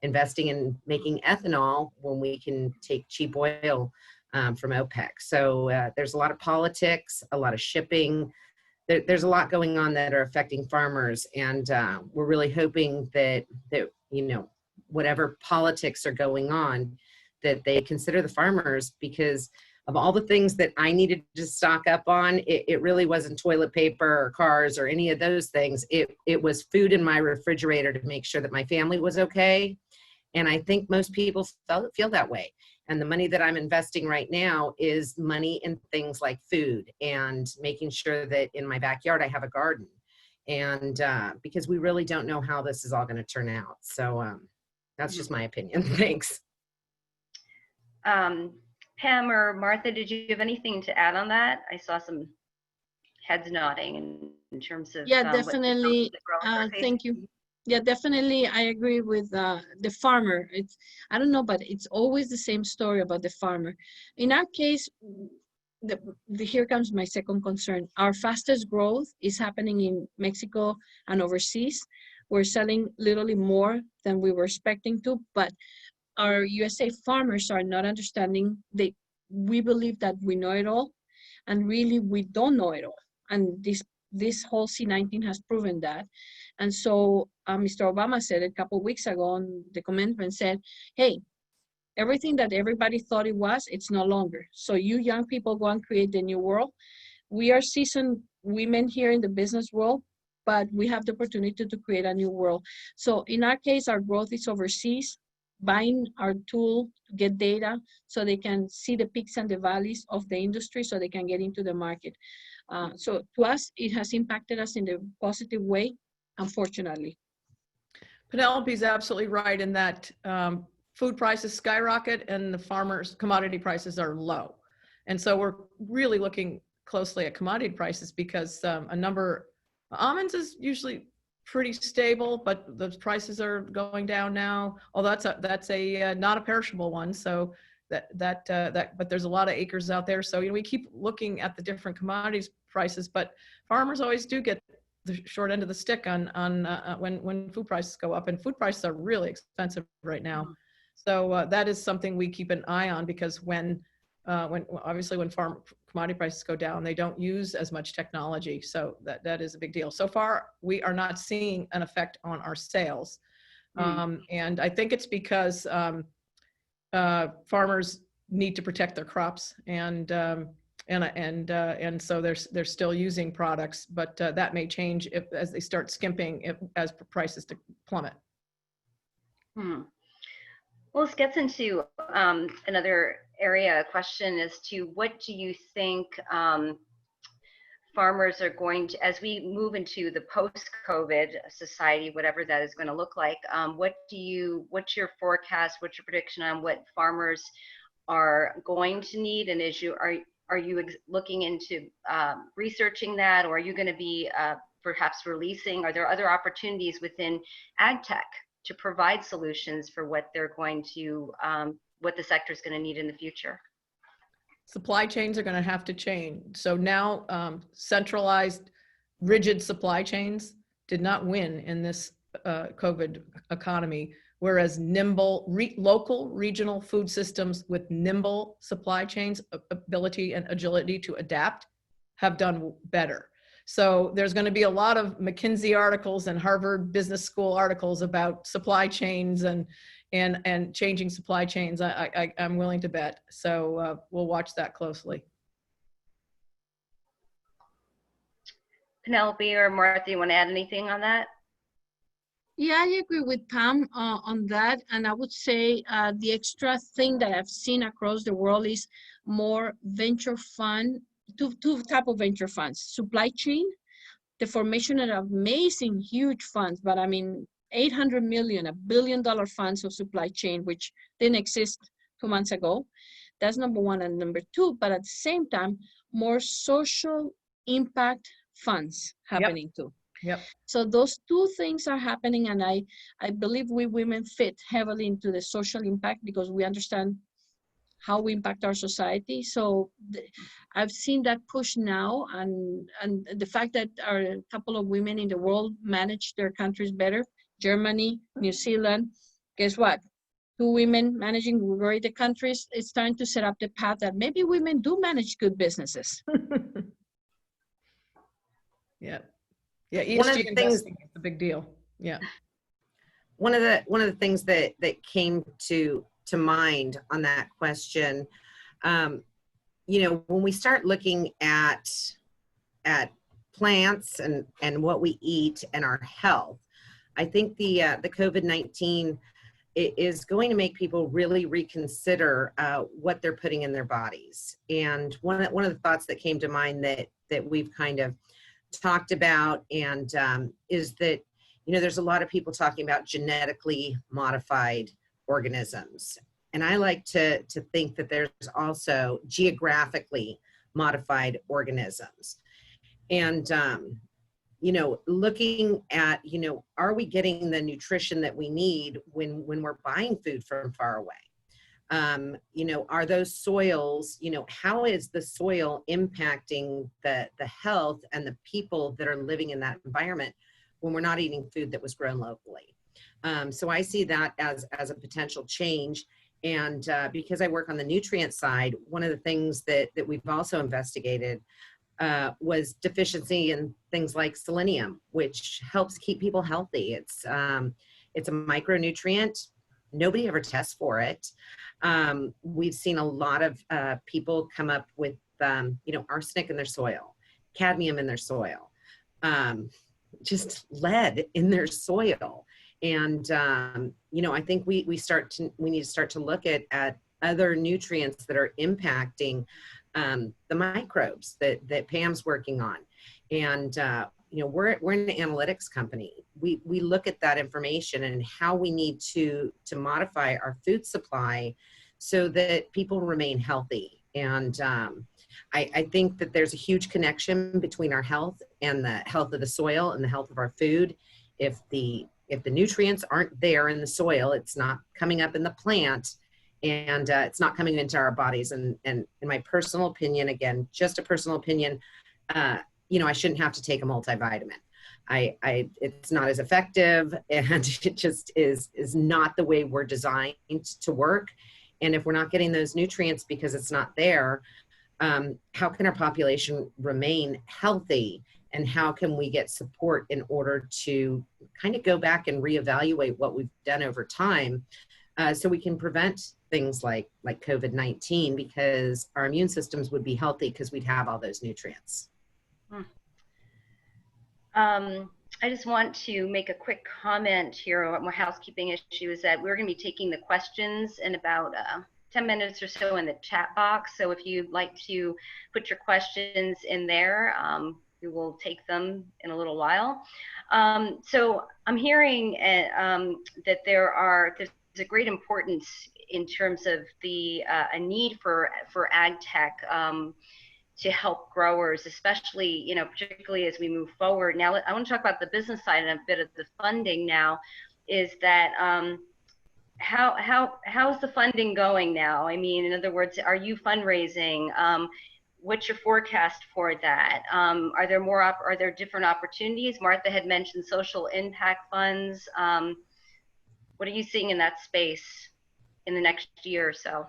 investing in making ethanol when we can take cheap oil from OPEC. So there's a lot of politics, a lot of shipping. There's a lot going on that are affecting farmers, and we're really hoping that whatever politics are going on, that they consider the farmers, because of all the things that I needed to stock up on, it really wasn't toilet paper or cars or any of those things. It was food in my refrigerator to make sure that my family was okay. And I think most people feel that way. And the money that I'm investing right now is money in things like food and making sure that in my backyard I have a garden. And because we really don't know how this is all going to turn out. So that's just my opinion. Thanks. Pam or Martha, did you have anything to add on that? I saw some heads nodding in terms of Yeah, what the definitely. growers are facing. Thank you. Yeah, definitely. I agree with the farmer. I don't know, but it's always the same story about the farmer. In our case, here comes my second concern. Our fastest growth is happening in Mexico and overseas. We're selling literally more than we were expecting to, but our USA farmers are not understanding. We believe that we know it all, and really we don't know it all. And this whole C-19 has proven that. And so Mr. Obama said a couple of weeks ago on the commencement, said, hey, everything that everybody thought it was, it's no longer. So you young people go and create the new world. We are seasoned women here in the business world, but we have the opportunity to create a new world. So in our case, our growth is overseas, buying our tool to get data so they can see the peaks and the valleys of the industry so they can get into the market. So to us, it has impacted us in a positive way, unfortunately. Penelope's absolutely right in that food prices skyrocket and the farmers' commodity prices are low. And so we're really looking closely at commodity prices because almonds is usually pretty stable, but the prices are going down now. Although that's a not a perishable one, so but there's a lot of acres out there. So we keep looking at the different commodities prices, but farmers always do get the short end of the stick on when food prices go up, and food prices are really expensive right now. So that is something we keep an eye on, because when farm commodity prices go down, they don't use as much technology. So that is a big deal. So far, we are not seeing an effect on our sales. And I think it's because farmers need to protect their crops, and so they're still using products, but that may change as they start skimping as prices plummet. Well, this gets into another area question as to what do you think farmers are going to, as we move into the post-COVID society, whatever that is going to look like, what's your forecast, what's your prediction on what farmers are going to need? And are you looking into researching that, or are you going to be perhaps releasing? Are there other opportunities within ag tech to provide solutions for what they're going to, what the sector is going to need in the future? Supply chains are going to have to change. So now centralized, rigid supply chains did not win in this COVID economy, whereas nimble, local, regional food systems with nimble supply chains, ability and agility to adapt, have done better. So there's going to be a lot of McKinsey articles and Harvard Business School articles about supply chains and changing supply chains. I'm willing to bet. So we'll watch that closely. Penelope or Martha, you want to add anything on that? Yeah, I agree with Pam on that. And I would say the extra thing that I've seen across the world is more venture fund, two type of venture funds, supply chain, the formation of amazing, huge funds, but I mean, 800 million, $1 billion funds of supply chain, which didn't exist 2 months ago. That's number one. And number two, but at the same time, more social impact funds Yep. happening too. Yep. So those two things are happening, and I believe we women fit heavily into the social impact because we understand how we impact our society. So I've seen that push now, and the fact that a couple of women in the world manage their countries better, Germany, New Zealand, guess what? Two women managing great countries, it's starting to set up the path that maybe women do manage good businesses. Yeah. Yeah. One of ESG the things, investing is a big deal. Yeah. one of the things that came to mind on that question, you know, when we start looking at plants and what we eat and our health, I think the COVID-19 is going to make people really reconsider what they're putting in their bodies. And one of the thoughts that came to mind that we've kind of talked about and is that, you know, there's a lot of people talking about genetically modified organisms. And I like to think that there's also geographically modified organisms. And, you know, looking at, you know, are we getting the nutrition that we need when we're buying food from far away? You know, are those soils, you know, how is the soil impacting the health and the people that are living in that environment when we're not eating food that was grown locally? So I see that as a potential change. And because I work on the nutrient side, one of the things that we've also investigated was deficiency in things like selenium, which helps keep people healthy. It's a micronutrient. Nobody ever tests for it. We've seen a lot of people come up with, you know, arsenic in their soil, cadmium in their soil, just lead in their soil. And, you know, I think we need to start to look at other nutrients that are impacting the microbes that Pam's working on. And, you know, we're an analytics company. We look at that information and how we need to modify our food supply so that people remain healthy. And I think that there's a huge connection between our health and the health of the soil and the health of our food. If the nutrients aren't there in the soil, it's not coming up in the plant, and it's not coming into our bodies. And in my personal opinion, again, just a personal opinion, you know, I shouldn't have to take a multivitamin. It's not as effective, and it just is not the way we're designed to work. And if we're not getting those nutrients because it's not there, how can our population remain healthy? And how can we get support in order to kind of go back and reevaluate what we've done over time, so we can prevent things like COVID-19, because our immune systems would be healthy because we'd have all those nutrients. I just want to make a quick comment here on my housekeeping issue is that we're going to be taking the questions in about 10 minutes or so in the chat box. So if you'd like to put your questions in there, we will take them in a little while. So I'm hearing that there's a great importance in terms of the a need for ag tech to help growers, especially, you know, particularly as we move forward. Now, I want to talk about the business side and a bit of the funding now. Is that how's the funding going now? I mean, in other words, are you fundraising? What's your forecast for that? Are there different opportunities? Martha had mentioned social impact funds. What are you seeing in that space in the next year or so?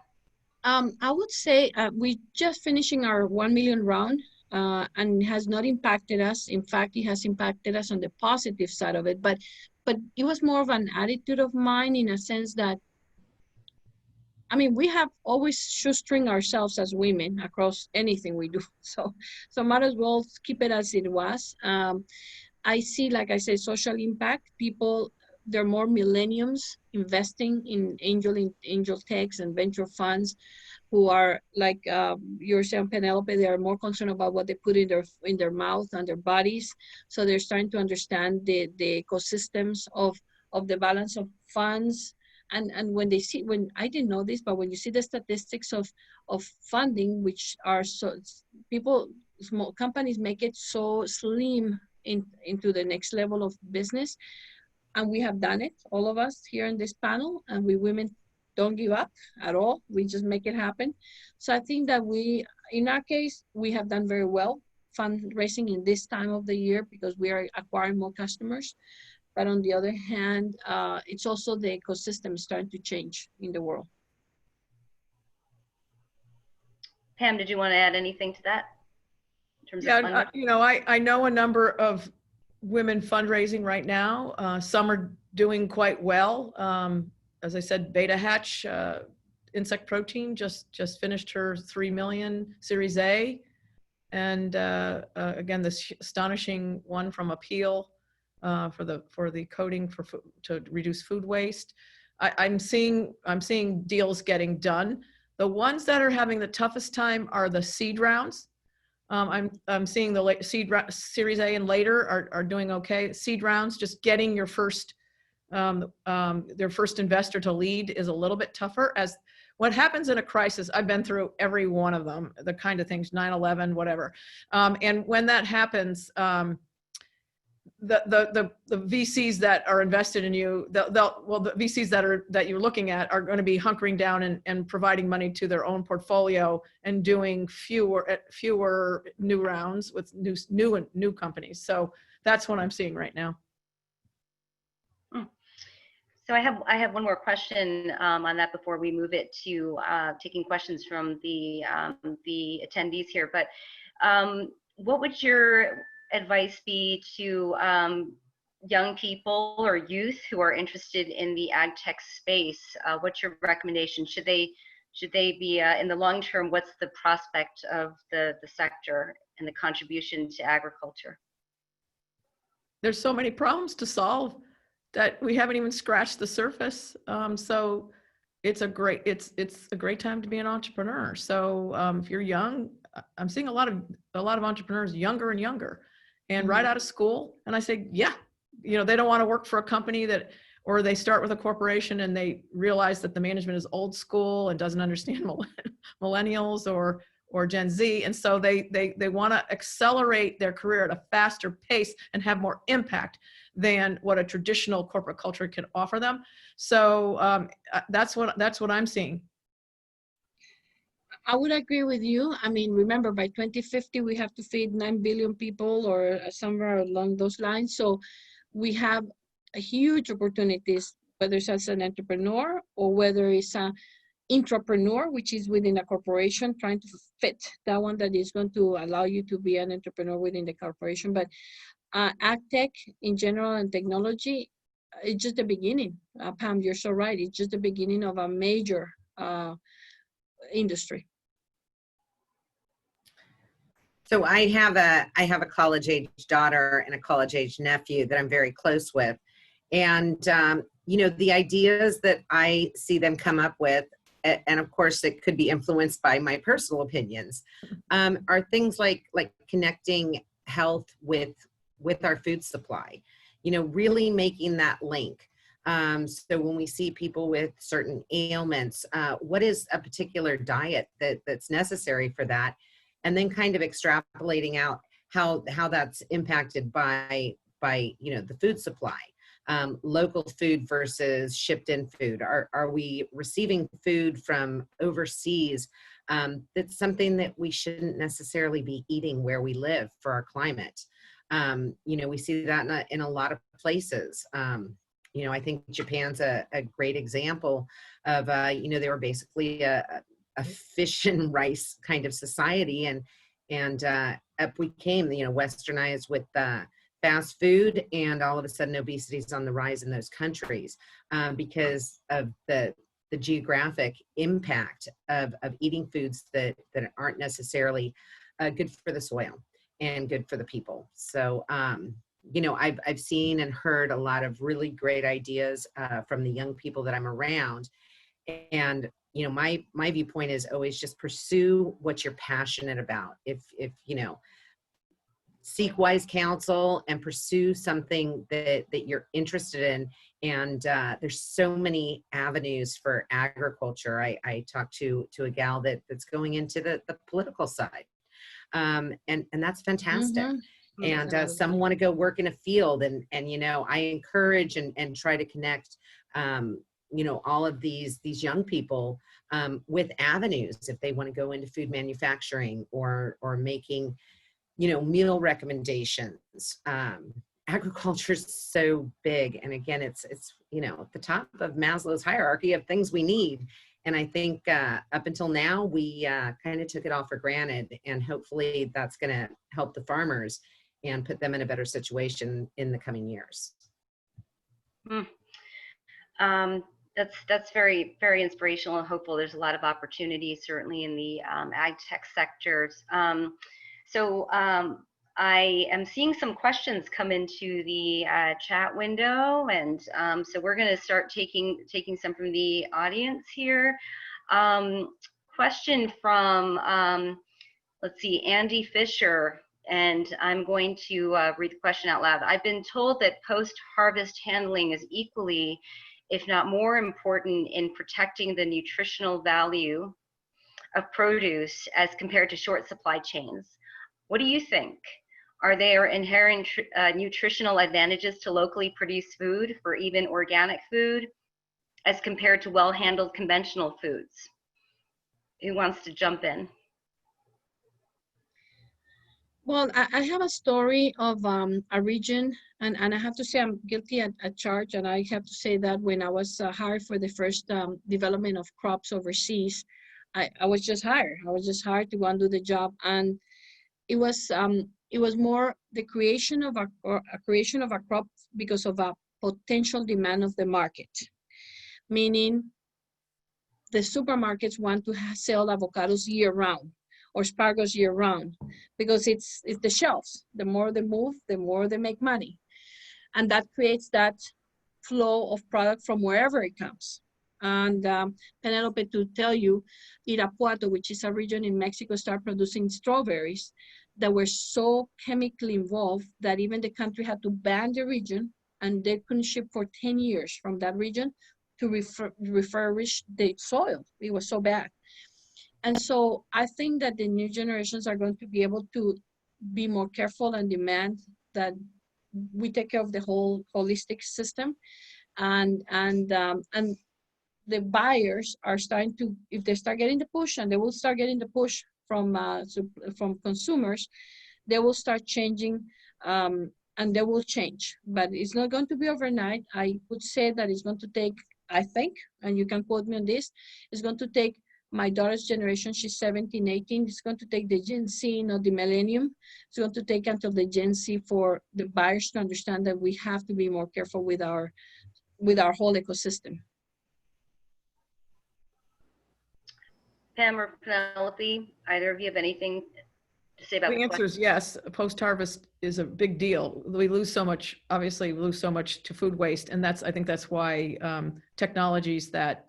I would say we just finishing our 1 million round, and it has not impacted us. In fact, it has impacted us on the positive side of it. But it was more of an attitude of mine, in a sense that, I mean, we have always shoestring ourselves as women across anything we do. So might as well keep it as it was. I see, like I said, social impact. People there are more millenniums investing in angel techs and venture funds who are like you're saying, Penelope, they are more concerned about what they put in their mouth and their bodies. So they're starting to understand the ecosystems of the balance of funds. And when they see, when I didn't know this, but when you see the statistics of funding, which are so people, small companies make it so slim into the next level of business. And we have done it, all of us here in this panel, and we women don't give up at all. We just make it happen. So I think that we, in our case, we have done very well fundraising in this time of the year because we are acquiring more customers. But on the other hand, it's also the ecosystem starting to change in the world. Pam, did you want to add anything to that? In terms of Yeah, you know, I know a number of women fundraising right now. Some are doing quite well. As I said, Beta Hatch, insect protein, just finished her 3 million Series A. And again, this astonishing one from Appeal for the coating to reduce food waste. I'm seeing deals getting done. The ones that are having the toughest time are the seed rounds. I'm seeing the Series A and later are doing okay. Seed rounds, just getting your first their first investor to lead is a little bit tougher. As what happens in a crisis, I've been through every one of them, the kind of things, 9/11, whatever. And when that happens, the VCs that are invested in you, the VCs that you're looking at are going to be hunkering down and providing money to their own portfolio and doing fewer new rounds with new companies. So that's what I'm seeing right now. So I have one more question on that before we move it to taking questions from the attendees here. But what would your advice be to young people or youth who are interested in the ag tech space? What's your recommendation? Should they be in the long term? What's the prospect of the sector and the contribution to agriculture? There's so many problems to solve that we haven't even scratched the surface. So it's a great time to be an entrepreneur. So if you're young, I'm seeing a lot of entrepreneurs younger and younger, and right out of school. And I say, yeah, you know, they don't want to work for a company or they start with a corporation and they realize that the management is old school and doesn't understand millennials or Gen Z. And so they want to accelerate their career at a faster pace and have more impact than what a traditional corporate culture can offer them. So that's what I'm seeing. I would agree with you. I mean, remember, by 2050, we have to feed 9 billion people or somewhere along those lines. So we have a huge opportunities, whether it's as an entrepreneur or whether it's an intrapreneur, which is within a corporation, trying to fit that one that is going to allow you to be an entrepreneur within the corporation. But ag tech in general and technology, it's just the beginning. Pam, you're so right. It's just the beginning of a major industry. So I have a college-age daughter and a college-age nephew that I'm very close with. And, you know, the ideas that I see them come up with, and of course it could be influenced by my personal opinions, are things like connecting health with our food supply, you know, really making that link. So when we see people with certain ailments, what is a particular diet that's necessary for that? And then kind of extrapolating out how that's impacted by you know, the food supply, local food versus shipped in food. Are we receiving food from overseas? That's something that we shouldn't necessarily be eating where we live for our climate. You know, we see that in a lot of places. You know, I think Japan's a great example of, you know, they were basically a fish and rice kind of society, and up we came, you know, westernized with fast food, and all of a sudden obesity is on the rise in those countries because of the geographic impact of eating foods that aren't necessarily good for the soil and good for the people. So you know, I've seen and heard a lot of really great ideas from the young people that I'm around. And, you know, my viewpoint is always just pursue what you're passionate about. If you know, seek wise counsel and pursue something that you're interested in. And there's so many avenues for agriculture. I talked to a gal that's going into the political side. And that's fantastic. And some want to go work in a field, and you know, I encourage and try to connect you know, all of these young people with avenues if they want to go into food manufacturing or making, you know, meal recommendations. Agriculture is so big, and again, it's you know, at the top of Maslow's hierarchy of things we need. And I think up until now, we kind of took it all for granted, and hopefully that's going to help the farmers and put them in a better situation in the coming years. That's very, very inspirational and hopeful. There's a lot of opportunities certainly in the ag tech sectors. I am seeing some questions come into the chat window, and so we're going to start taking some from the audience here. Question from let's see, Andy Fisher, and I'm going to read the question out loud. I've been told that post-harvest handling is equally, if not more important, in protecting the nutritional value of produce as compared to short supply chains. What do you think? Are there inherent nutritional advantages to locally produced food, or even organic food, as compared to well-handled conventional foods? Who wants to jump in? Well, I have a story of a region, and I have to say I'm guilty at charge, and I have to say that when I was hired for the first development of crops overseas, I was just hired. I was just hired to go and do the job, and it was more the creation of a crop because of a potential demand of the market, meaning the supermarkets want to sell avocados year round, or asparagus year round, because it's the shelves. The more they move, the more they make money. And that creates that flow of product from wherever it comes. And Penelope, to tell you, Irapuato, which is a region in Mexico, started producing strawberries that were so chemically involved that even the country had to ban the region, and they couldn't ship for 10 years from that region to refurbish the soil. It was so bad. And so I think that the new generations are going to be able to be more careful and demand that we take care of the whole holistic system. And the buyers are starting to, if they start getting the push, and they will start getting the push from consumers, they will start changing, and they will change. But it's not going to be overnight. I would say that it's going to take, I think, and you can quote me on this, it's going to take my daughter's generation, she's 17, 18. It's going to take the Gen Z, not the millennium. It's going to take until the Gen Z for the buyers to understand that we have to be more careful with our whole ecosystem. Pam or Penelope, either of you have anything to say about The answer is yes. Post-harvest is a big deal. We lose so much, obviously we lose so much to food waste. And I think that's why technologies that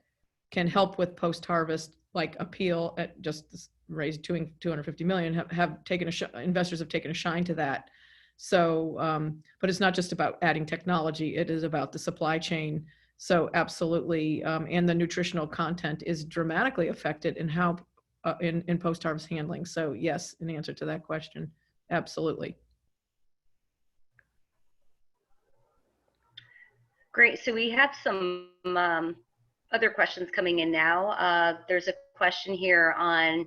can help with post-harvest, like Appeal at just raised $250 million, have taken investors have taken a shine to that. So, but it's not just about adding technology, it is about the supply chain. So absolutely, and the nutritional content is dramatically affected in how, in post-harvest handling. So yes, in answer to that question, absolutely. Great, so we have some other questions coming in now. There's a question here on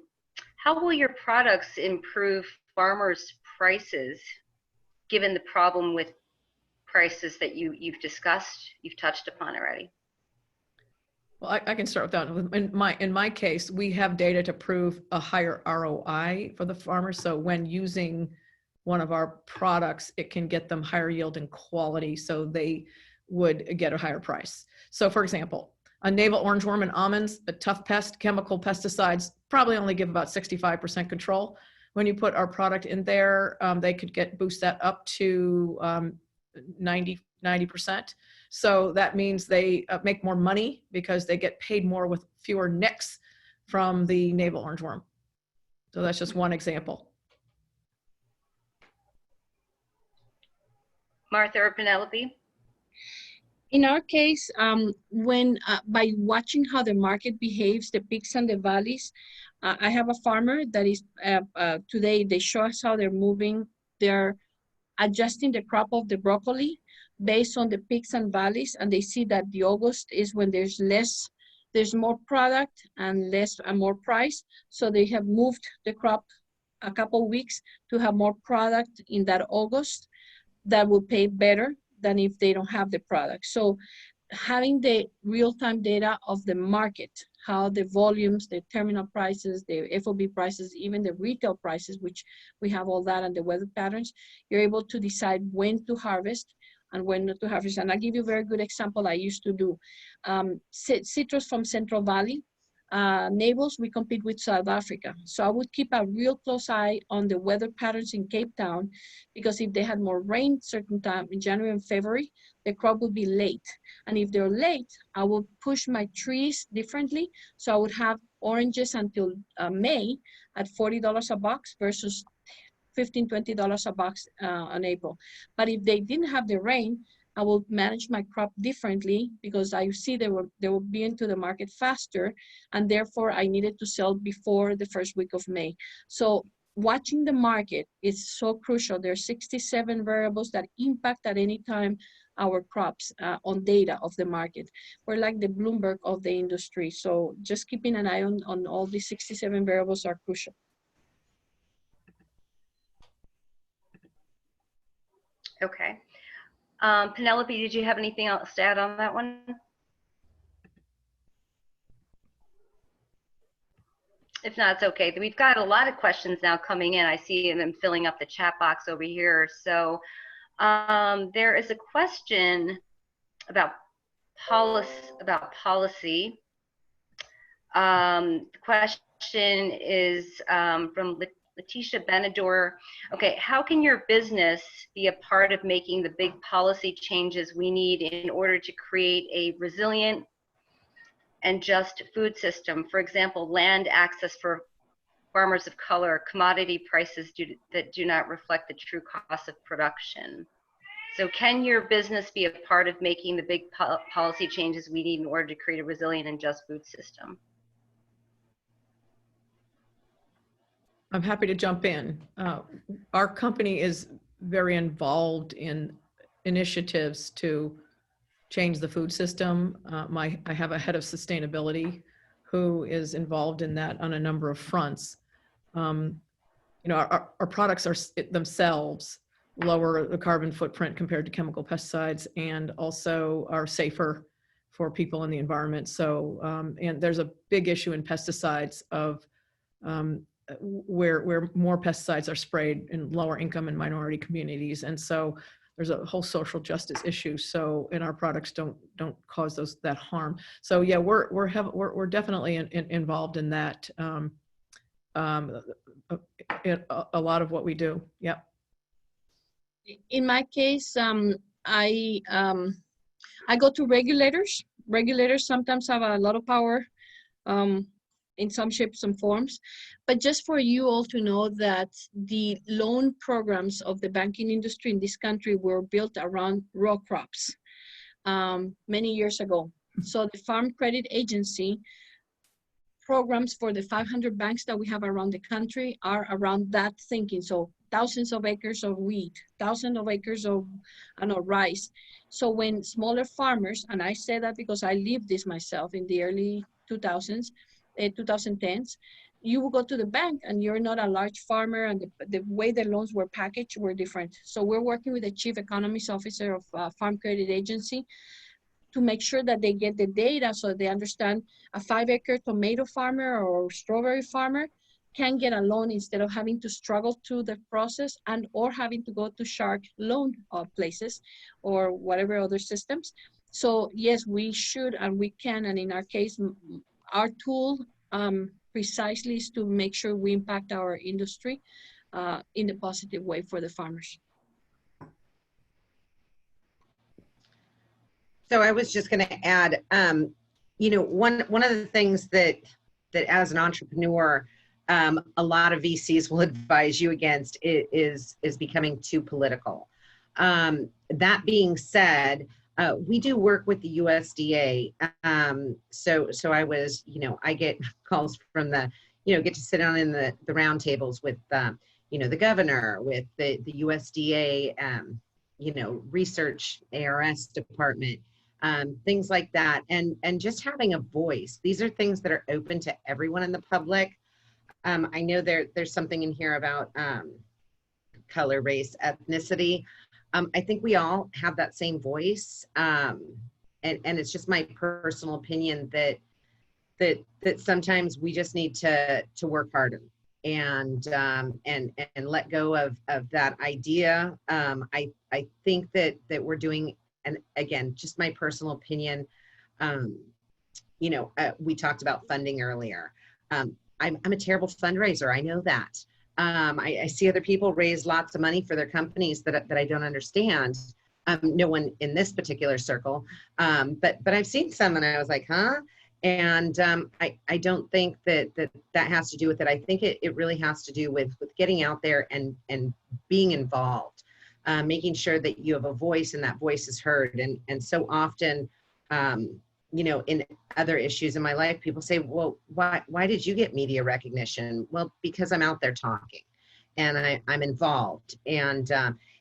how will your products improve farmers' prices, given the problem with prices that you've discussed, you've touched upon already? Well, I can start with that. In my case, we have data to prove a higher ROI for the farmers. So when using one of our products, it can get them higher yield and quality, so they would get a higher price. So for example, a navel orangeworm in almonds, a tough pest, chemical pesticides probably only give about 65% control. when you put our product in there, they could boost that up to 90%. So that means they make more money because they get paid more with fewer nicks from the navel orangeworm. So that's just one example. Martha or Penelope? In our case, when by watching how the market behaves, the peaks and the valleys, I have a farmer that is today, they show us how they're moving. They're adjusting the crop of the broccoli based on the peaks and valleys, and they see that the August is when there's more product and more price. So they have moved the crop a couple weeks to have more product in that August that will pay better than if they don't have the product. So having the real-time data of the market, how the volumes, the terminal prices, the FOB prices, even the retail prices, which we have all that, and the weather patterns, you're able to decide when to harvest and when not to harvest. And I'll give you a very good example I used to do. Citrus from Central Valley, navels, we compete with South Africa. So I would keep a real close eye on the weather patterns in Cape Town, because if they had more rain certain time in January and February, the crop would be late. And if they're late, I would push my trees differently. So I would have oranges until May at $40 a box versus $15, $20 a box on April. But if they didn't have the rain, I will manage my crop differently, because I see they will be into the market faster, and therefore I needed to sell before the first week of May. So watching the market is so crucial. There are 67 variables that impact at any time our crops on data of the market. We're like the Bloomberg of the industry. So just keeping an eye on all these 67 variables are crucial. Okay. Penelope, did you have anything else to add on that one? If not, it's okay. We've got a lot of questions now coming in. I see them filling up the chat box over here. So there is a question about policy. The question is from Letitia Benador. Okay, how can your business be a part of making the big policy changes we need in order to create a resilient and just food system? For example, land access for farmers of color, commodity prices that do not reflect the true cost of production. So can your business be a part of making the big policy changes we need in order to create a resilient and just food system? I'm happy to jump in. Our company is very involved in initiatives to change the food system. I have a head of sustainability who is involved in that on a number of fronts. You know, our products are themselves lower the carbon footprint compared to chemical pesticides, and also are safer for people in the environment. So, and there's a big issue in pesticides of where more pesticides are sprayed in lower income and minority communities. And so there's a whole social justice issue. So, and our products don't cause that harm. So yeah, we're definitely involved in that. A lot of what we do. Yep. In my case, I go to regulators. Regulators sometimes have a lot of power in some shapes and forms. But just for you all to know that the loan programs of the banking industry in this country were built around row crops many years ago. So the Farm Credit Agency programs for the 500 banks that we have around the country are around that thinking. So thousands of acres of wheat, thousands of acres of rice. So when smaller farmers, and I say that because I lived this myself in the early 2010s, you will go to the bank and you're not a large farmer, and the way the loans were packaged were different. So we're working with the Chief Economist Officer of Farm Credit Agency to make sure that they get the data so they understand a 5-acre tomato farmer or strawberry farmer can get a loan instead of having to struggle through the process and or having to go to shark loan places or whatever other systems. So yes, we should and we can, and in our case, our tool precisely is to make sure we impact our industry in a positive way for the farmers. So I was just going to add, you know, one of the things that as an entrepreneur, a lot of VCs will advise you against is becoming too political. That being said, we do work with the USDA. So I was, you know, I get calls from the, you know, get to sit down in the roundtables with, you know, the governor, with the USDA, you know, research ARS department, things like that. And just having a voice. These are things that are open to everyone in the public. I know there's something in here about color, race, ethnicity. I think we all have that same voice. And it's just my personal opinion that sometimes we just need to work harder and let go of that idea. I think that we're doing, and again, just my personal opinion, you know, we talked about funding earlier. I'm a terrible fundraiser. I know that. I see other people raise lots of money for their companies that I don't understand. No one in this particular circle, but I've seen some and I was like, huh? And I don't think that has to do with it. I think it really has to do with getting out there and being involved, making sure that you have a voice and that voice is heard. And so often, you know, in other issues in my life, people say, well, why did you get media recognition? Well, because I'm out there talking and I'm involved. And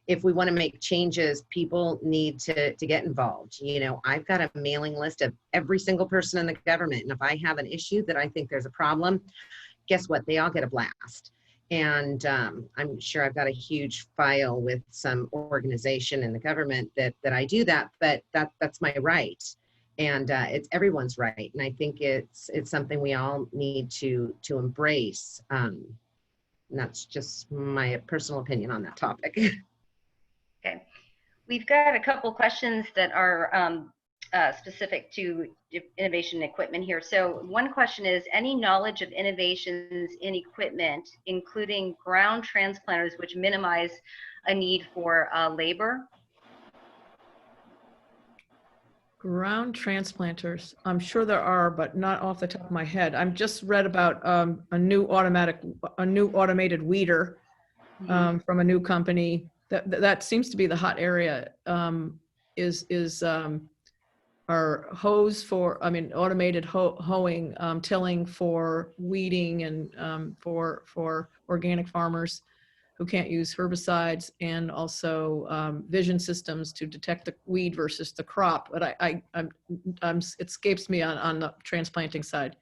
if we want to make changes, people need to get involved. You know, I've got a mailing list of every single person in the government. And if I have an issue that I think there's a problem, guess what? They all get a blast. And I'm sure I've got a huge file with some organization in the government that I do that, but that's my right. And it's everyone's right. And I think it's something we all need to embrace. And that's just my personal opinion on that topic. Okay. We've got a couple questions that are specific to innovation and equipment here. So one question is, any knowledge of innovations in equipment, including ground transplanters, which minimize a need for labor? Ground transplanters. I'm sure there are, but not off the top of my head. I've just read about a new automated weeder from a new company. That seems to be the hot area. Our hose for, automated hoeing, tilling for weeding and for organic farmers who can't use herbicides, and also vision systems to detect the weed versus the crop. But it escapes me on the transplanting side.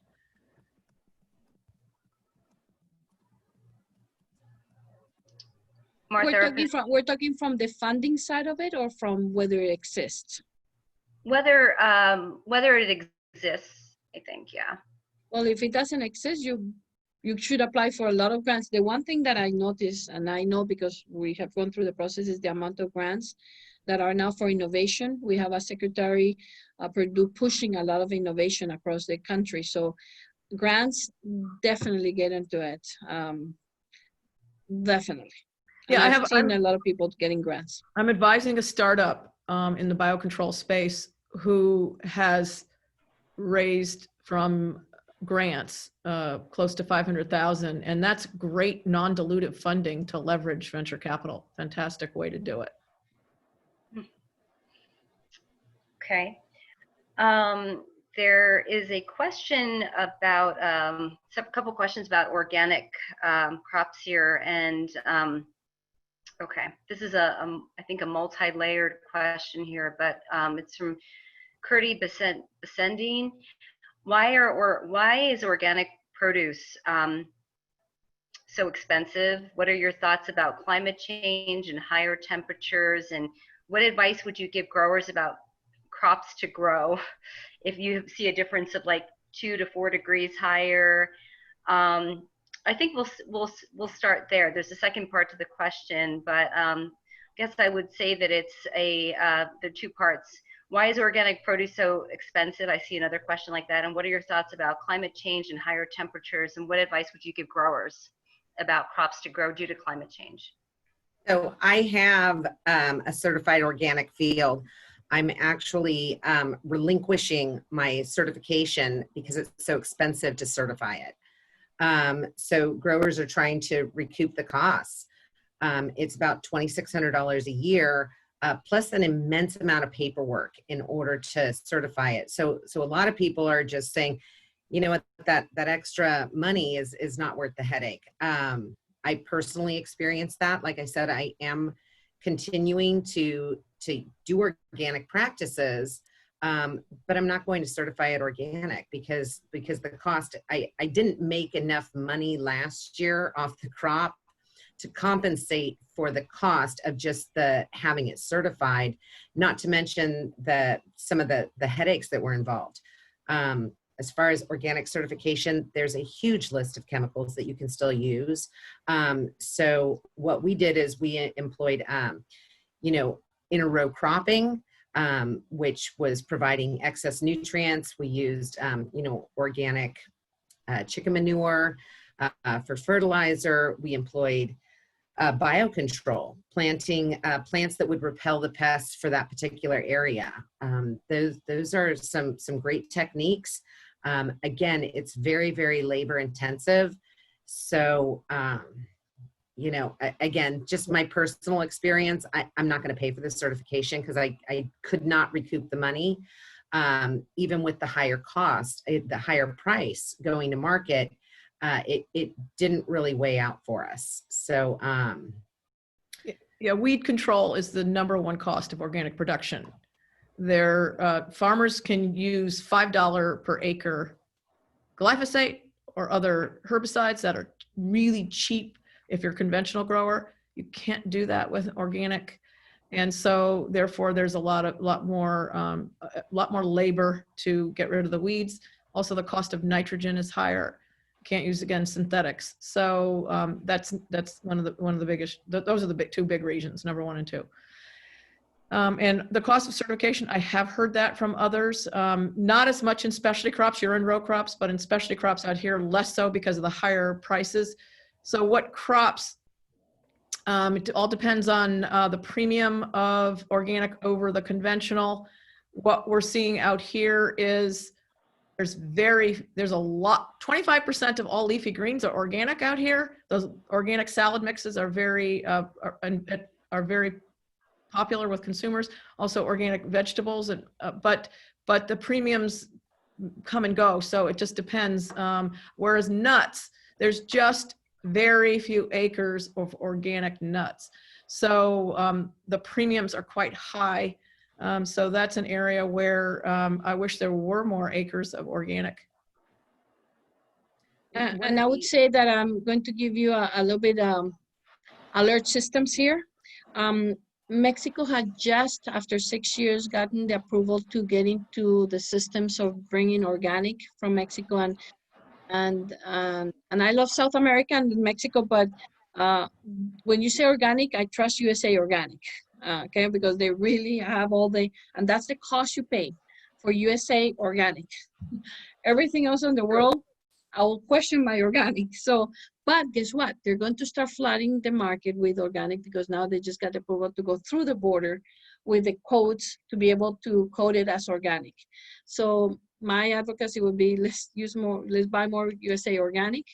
Martha, We're talking from the funding side of it, or from whether it exists? whether it exists, I think, yeah. Well, if it doesn't exist, you should apply for a lot of grants. The one thing that I noticed, and I know because we have gone through the process, is the amount of grants that are now for innovation. We have a secretary, Purdue, pushing a lot of innovation across the country. So grants, definitely get into it. Definitely. Yeah, I've seen a lot of people getting grants. I'm advising a startup in the biocontrol space who has raised from grants close to 500,000, and that's great non-dilutive funding to leverage venture capital. Fantastic way to do it. Okay. There is a question about a couple questions about organic crops here, and okay, this is I think a multi-layered question here, but it's from Curdy Besendine. Why is organic produce so expensive? What are your thoughts about climate change and higher temperatures? And what advice would you give growers about crops to grow if you see a difference of like 2 to 4 degrees higher? I think we'll start there. There's a second part to the question, but I guess I would say that it's there are two parts. Why is organic produce so expensive? I see another question like that. And what are your thoughts about climate change and higher temperatures? And what advice would you give growers about crops to grow due to climate change? So I have a certified organic field. I'm actually relinquishing my certification because it's so expensive to certify it. So growers are trying to recoup the costs. It's about $2,600 a year, plus an immense amount of paperwork in order to certify it. So a lot of people are just saying, you know what, that extra money is not worth the headache. I personally experienced that. Like I said, I am continuing to do organic practices, but I'm not going to certify it organic because the cost, I didn't make enough money last year off the crop to compensate for the cost of just having it certified, not to mention some of the headaches that were involved. As far as organic certification, there's a huge list of chemicals that you can still use. So what we did is we employed, in-a-row cropping, which was providing excess nutrients. We used, organic chicken manure for fertilizer. We employed biocontrol, planting plants that would repel the pests for that particular area. Those are some great techniques. Again, it's very, very labor intensive. So, again, just my personal experience, I'm not going to pay for this certification because I could not recoup the money. Even with the higher cost, the higher price going to market, it didn't really weigh out for us. So, yeah, weed control is the #1 cost of organic production. Farmers can use $5 per acre glyphosate or other herbicides that are really cheap. If you're a conventional grower, you can't do that with organic. And so therefore there's a lot more labor to get rid of the weeds. Also the cost of nitrogen is higher. Can't use, again, synthetics. So that's one of the biggest, those are the two big reasons, #1 and 2. And the cost of certification, I have heard that from others, not as much in specialty crops. You're in row crops, but in specialty crops out here, less so because of the higher prices. So what crops, it all depends on the premium of organic over the conventional. What we're seeing out here is there's a lot, 25% of all leafy greens are organic out here. Those organic salad mixes are very popular with consumers. Also organic vegetables, but the premiums come and go. So it just depends. Whereas nuts, there's just very few acres of organic nuts. So the premiums are quite high. So that's an area where I wish there were more acres of organic. And I would say that I'm going to give you a little bit alert systems here. Mexico had just, after 6 years, gotten the approval to get into the systems of bringing organic from Mexico, and I love South America and Mexico, but when you say organic, I trust USA Organic, okay, because they really have and that's the cost you pay for USA Organic. Everything else in the world, I will question my organic. So, but guess what? They're going to start flooding the market with organic because now they just got approval to go through the border with the codes to be able to code it as organic. So my advocacy would be let's buy more USA Organic.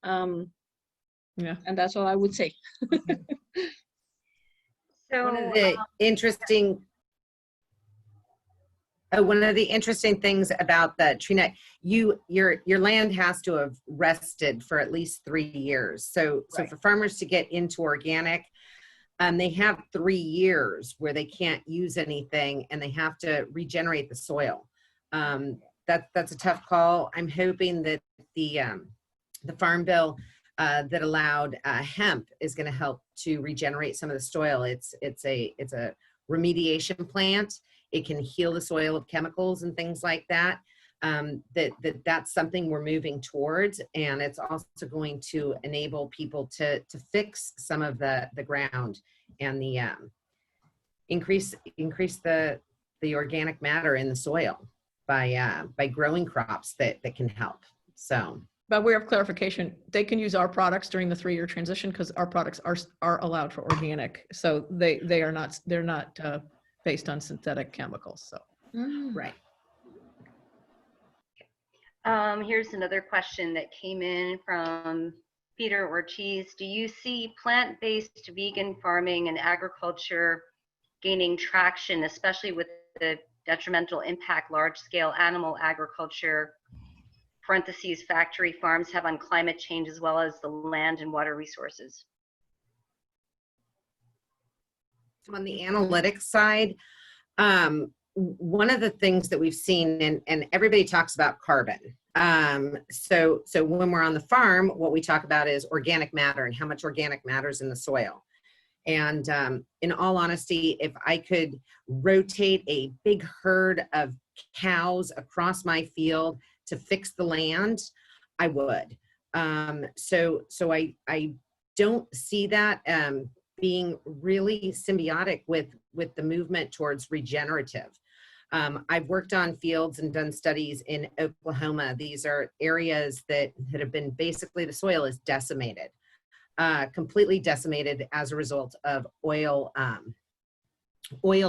Yeah. And that's all I would say. So one of the interesting things about the tree nut, your land has to have rested for at least 3 years. So for farmers to get into organic, they have 3 years where they can't use anything and they have to regenerate the soil. That's a tough call. I'm hoping that the farm bill that allowed hemp is going to help to regenerate some of the soil. It's a remediation plant. It can heal the soil of chemicals and things like that. That's something we're moving towards, and it's also going to enable people to fix some of the ground and the increase the the organic matter in the soil by growing crops that can help. So. By way of clarification, they can use our products during the 3-year transition because our products are allowed for organic. So they're not based on synthetic chemicals. So Right. Here's another question that came in from Peter Ortiz. Do you see plant-based vegan farming and agriculture gaining traction, especially with the detrimental impact large-scale animal agriculture parentheses factory farms have on climate change, as well as the land and water resources? So on the analytics side, one of the things that we've seen, and everybody talks about carbon. So when we're on the farm, what we talk about is organic matter and how much organic matter is in the soil. And in all honesty, if I could rotate a big herd of cows across my field to fix the land, I would. So I don't see that being really symbiotic with the movement towards regenerative. I've worked on fields and done studies in Oklahoma. These are areas that have been basically, the soil is decimated, completely decimated as a result of oil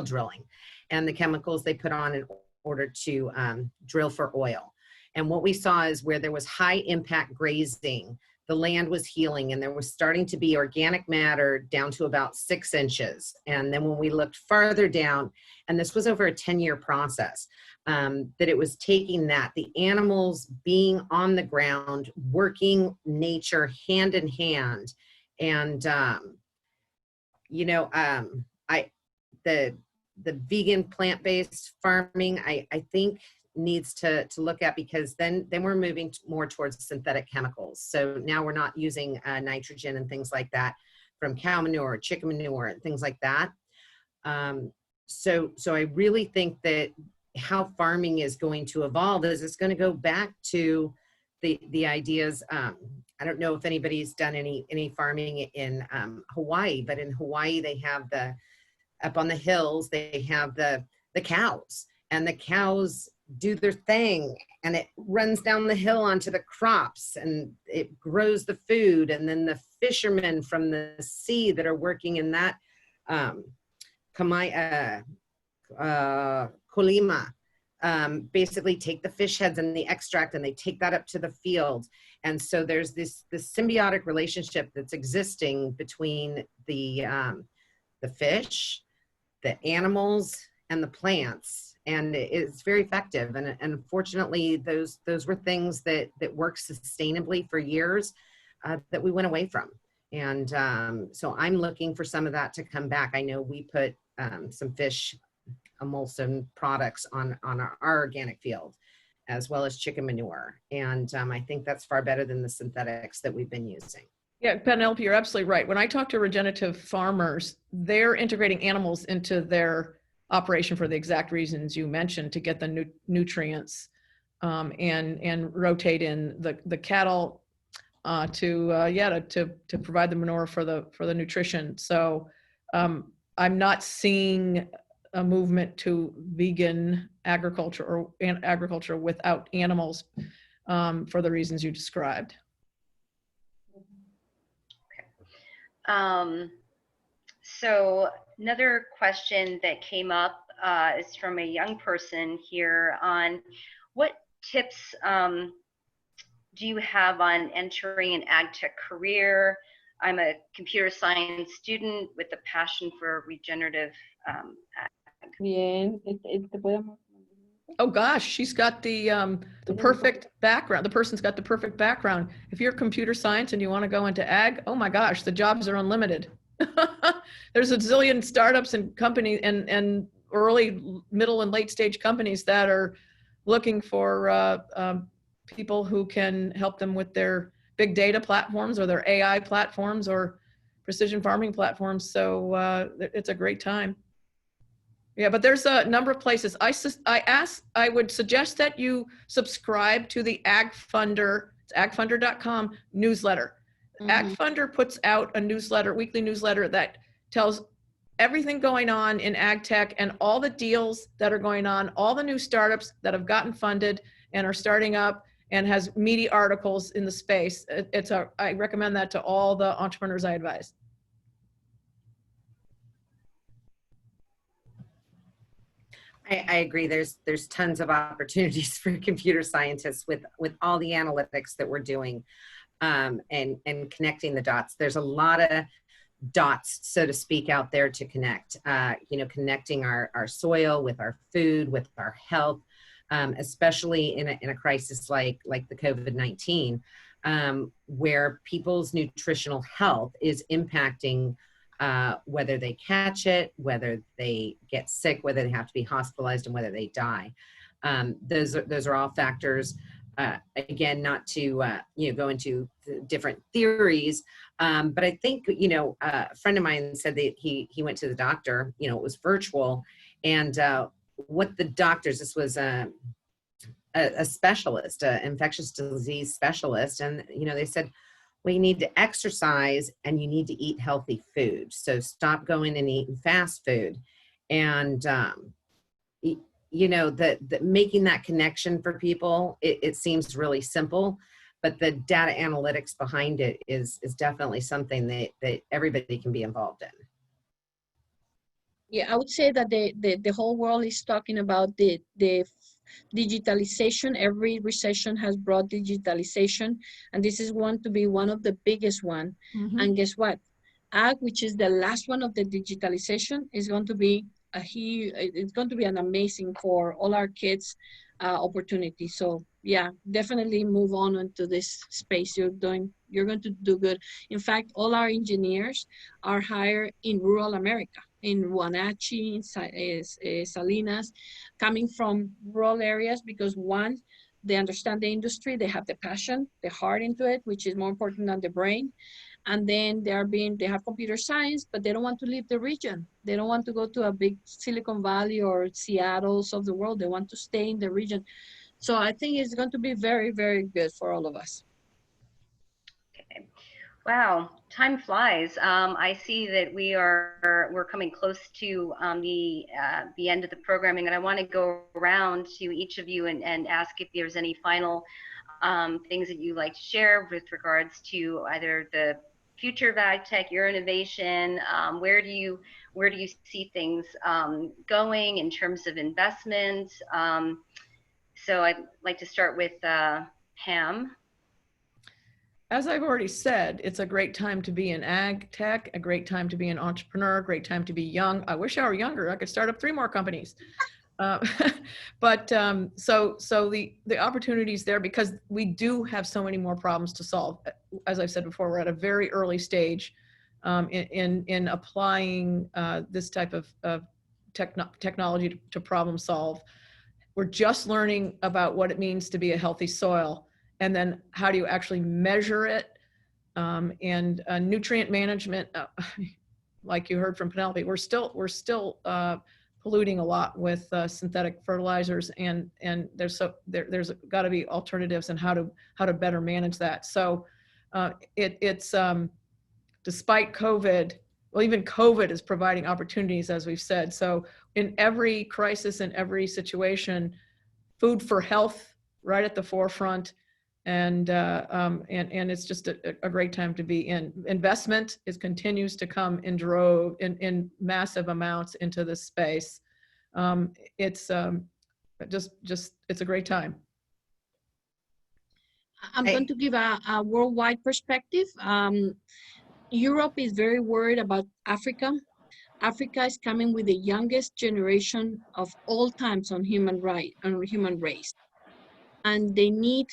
drilling and the chemicals they put on in order to drill for oil. And what we saw is where there was high impact grazing, the land was healing and there was starting to be organic matter down to about 6 inches. And then when we looked farther down, and this was over a 10-year process, that it was taking that, the animals being on the ground, working nature hand in hand. And, the vegan plant-based farming, I think needs to look at, because then we're moving more towards synthetic chemicals. So now we're not using nitrogen and things like that from cow manure, chicken manure, and things like that. So I really think that how farming is going to evolve is it's going to go back to the ideas. I don't know if anybody's done any farming in Hawaii, but in Hawaii they have up on the hills they have the cows, and the cows do their thing and it runs down the hill onto the crops and it grows the food. And then the fishermen from the sea that are working in that Kolima basically take the fish heads and the extract and they take that up to the field. And so there's this symbiotic relationship that's existing between the fish, the animals, and the plants. And it's very effective. And unfortunately, those were things that worked sustainably for years that we went away from. And so I'm looking for some of that to come back. I know we put some fish emulsion products on our organic field, as well as chicken manure. And I think that's far better than the synthetics that we've been using. Yeah, Penelope, you're absolutely right. When I talk to regenerative farmers, they're integrating animals into their operation for the exact reasons you mentioned, to get the nutrients and rotate in the cattle to provide the manure for the nutrition. So I'm not seeing a movement to vegan agriculture or agriculture without animals for the reasons you described. Okay. So another question that came up is from a young person here on what tips do you have on entering an ag tech career? I'm a computer science student with a passion for regenerative ag. Bien, te podemos. Oh gosh, she's got the perfect background. The person's got the perfect background. If you're computer science and you want to go into ag, oh my gosh, the jobs are unlimited. There's a zillion startups and companies and early, middle, and late stage companies that are looking for people who can help them with their big data platforms or their AI platforms or precision farming platforms. So it's a great time. Yeah, but there's a number of places. I would suggest that you subscribe to the AgFunder, it's agfunder.com newsletter. AgFunder puts out a newsletter, weekly newsletter that tells everything going on in ag tech and all the deals that are going on, all the new startups that have gotten funded and are starting up and has meaty articles in the space. I recommend that to all the entrepreneurs I advise. I agree. There's tons of opportunities for computer scientists with all the analytics that we're doing, and connecting the dots. There's a lot of dots, so to speak, out there to connect. Connecting our soil with our food, with our health, especially in a crisis like the COVID-19, where people's nutritional health is impacting whether they catch it, whether they get sick, whether they have to be hospitalized, and whether they die. Those are all factors. Again, not to go into different theories, but I think a friend of mine said that he went to the doctor. It was virtual, and what the doctors, this was a specialist, an infectious disease specialist, and they said, well, you need to exercise and you need to eat healthy food. So stop going and eating fast food. And, that making that connection for people, it seems really simple, but the data analytics behind it is definitely something that everybody can be involved in. Yeah, I would say that the whole world is talking about the digitalization. Every recession has brought digitalization, and this is going to be one of the biggest one. Mm-hmm. And guess what? Ag, which is the last one of the digitalization, is going to be it's going to be an amazing for all our kids opportunity. So yeah, definitely move on into this space. You're going to do good. In fact, all our engineers are hired in rural America, in Wenatchee, in Salinas, coming from rural areas, because one, they understand the industry, they have the passion, the heart into it, which is more important than the brain. And then they have computer science, but they don't want to leave the region. They don't want to go to a big Silicon Valley or Seattle's of the world. They want to stay in the region. So I think it's going to be very, very good for all of us. Okay. Wow, time flies. I see that we're coming close to the end of the programming, and I want to go around to each of you and ask if there's any final things that you'd like to share with regards to either the future of ag tech, your innovation. Where do you see things going in terms of investment? So I'd like to start with Pam. As I've already said, it's a great time to be in ag tech, a great time to be an entrepreneur, a great time to be young. I wish I were younger. I could start up 3 more companies. But so the opportunities there, because we do have so many more problems to solve. As I've said before, we're at a very early stage in applying this type of technology to problem solve. We're just learning about what it means to be a healthy soil, and then how do you actually measure it, and nutrient management. Like you heard from Penelope, we're still polluting a lot with synthetic fertilizers, and there's got to be alternatives and how to better manage that. So it's despite COVID, well, even COVID is providing opportunities, as we've said. So in every crisis, in every situation, food for health right at the forefront, and it's just a great time to be in. Investment continues to come in massive amounts into this space. It's it's a great time. I'm going to give a worldwide perspective. Europe is very worried about Africa. Africa is coming with the youngest generation of all times on human race, and they need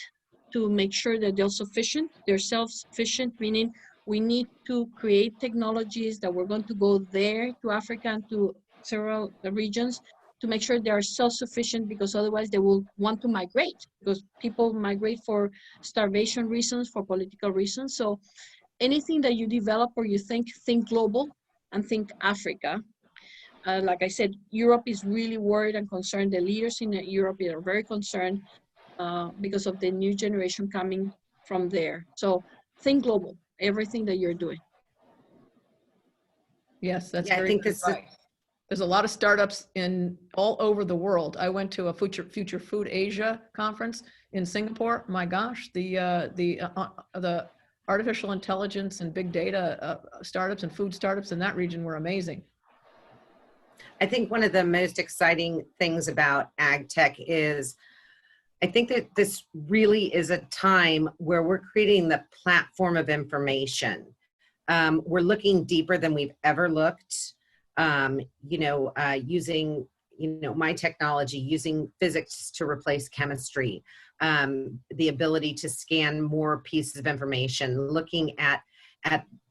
to make sure that they're self-sufficient, meaning we need to create technologies that we're going to go there to Africa and to several regions to make sure they are self-sufficient, because otherwise they will want to migrate, because people migrate for starvation reasons, for political reasons. So anything that you develop or you think global and think Africa. Like I said, Europe is really worried and concerned. The leaders in Europe are very concerned because of the new generation coming from there. So think global, everything that you're doing. Yes, that's Yeah, I very think good this is, advice. There's a lot of startups in all over the world. I went to a Future Food Asia conference in Singapore. My gosh, the artificial intelligence and big data startups and food startups in that region were amazing. I think one of the most exciting things about ag tech is I think that this really is a time where we're creating the platform of information. We're looking deeper than we've ever looked, using, my technology, using physics to replace chemistry, the ability to scan more pieces of information, looking at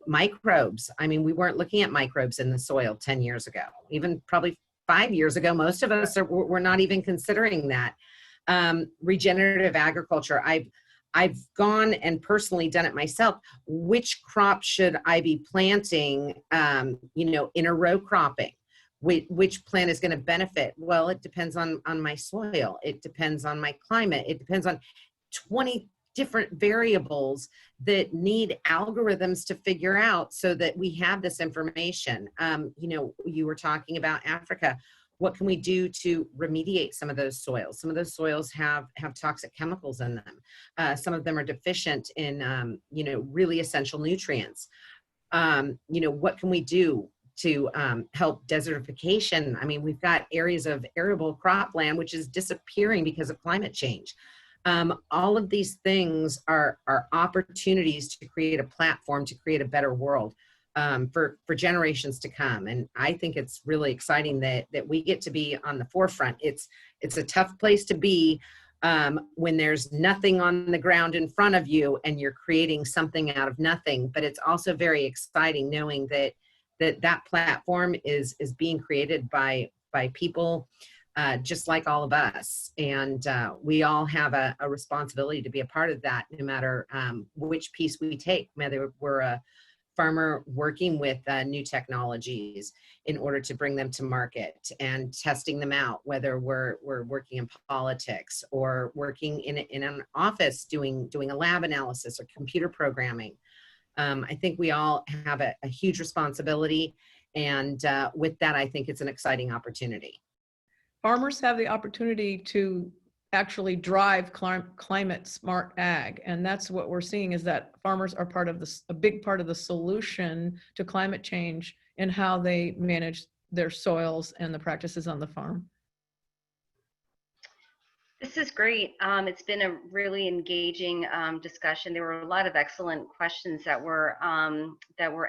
microbes. I mean, we weren't looking at microbes in the soil 10 years ago, even probably 5 years ago. Most of us were not even considering that. Regenerative agriculture. I've gone and personally done it myself. Which crop should I be planting, in a row cropping? Which plant is going to benefit? Well, it depends on my soil. It depends on my climate. It depends on 20 different variables that need algorithms to figure out so that we have this information. You were talking about Africa. What can we do to remediate some of those soils? Some of those soils have toxic chemicals in them. Some of them are deficient in, really essential nutrients. What can we do to help desertification? I mean, we've got areas of arable cropland, which is disappearing because of climate change. All of these things are opportunities to create a platform, to create a better world. For generations to come. And I think it's really exciting that we get to be on the forefront. It's a tough place to be when there's nothing on the ground in front of you and you're creating something out of nothing. But it's also very exciting knowing that platform is being created by people just like all of us. And we all have a responsibility to be a part of that, no matter which piece we take, whether we're a farmer working with new technologies in order to bring them to market and testing them out, whether we're working in politics or working in an office doing a lab analysis or computer programming. I think we all have a huge responsibility, and with that, I think it's an exciting opportunity. Farmers have the opportunity to actually drive climate smart ag. And that's what we're seeing, is that farmers are a big part of the solution to climate change in how they manage their soils and the practices on the farm. This is great. It's been a really engaging discussion. There were a lot of excellent questions that were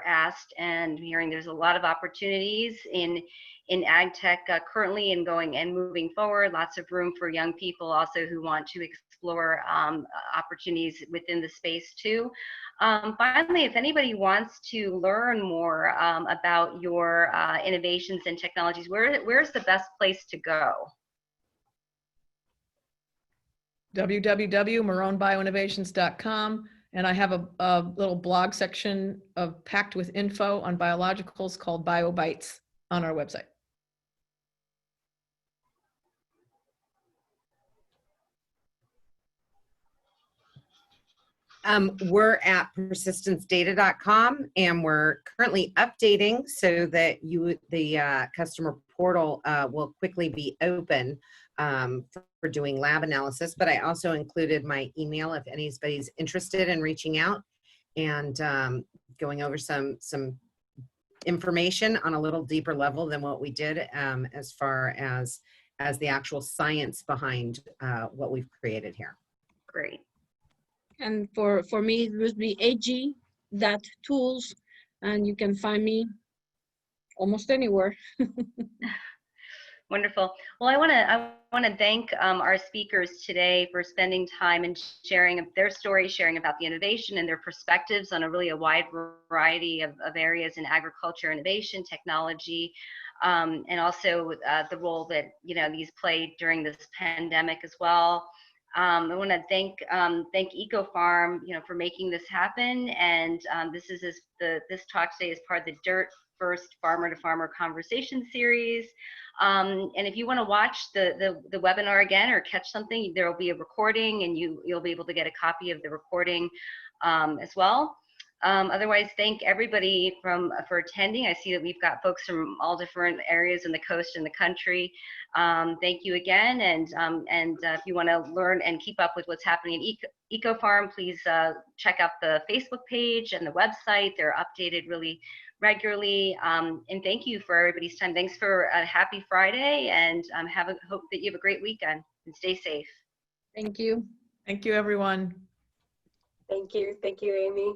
asked, and hearing there's a lot of opportunities in ag tech currently and going and moving forward. Lots of room for young people also who want to explore opportunities within the space too. Finally, if anybody wants to learn more about your innovations and technologies, where's the best place to go? www.marronbioinnovations.com, and I have a little blog section packed with info on biologicals called BioBites on our website. We're at persistencedata.com, and we're currently updating so that the customer portal will quickly be open for doing lab analysis. But I also included my email if anybody's interested in reaching out and going over some information on a little deeper level than what we did as far as the actual science behind what we've created here. Great. And for me, it would be ag.tools, and you can find me almost anywhere. Wonderful. Well, I want to thank our speakers today for spending time and sharing their stories, sharing about the innovation and their perspectives on a wide variety of areas in agriculture, innovation, technology, and also the role that these played during this pandemic as well. I want to thank EcoFarm, for making this happen. And this talk today is part of the Dirt First Farmer to Farmer Conversation Series. And if you want to watch the webinar again or catch something, there will be a recording, and you'll be able to get a copy of the recording as well. Otherwise, thank everybody for attending. I see that we've got folks from all different areas in the coast and the country. Thank you again. And if you want to learn and keep up with what's happening in EcoFarm, please check out the Facebook page and the website. They're updated really regularly. And thank you for everybody's time. Thanks for a happy Friday, and hope that you have a great weekend and stay safe. Thank you. Thank you, everyone. Thank you, Amy.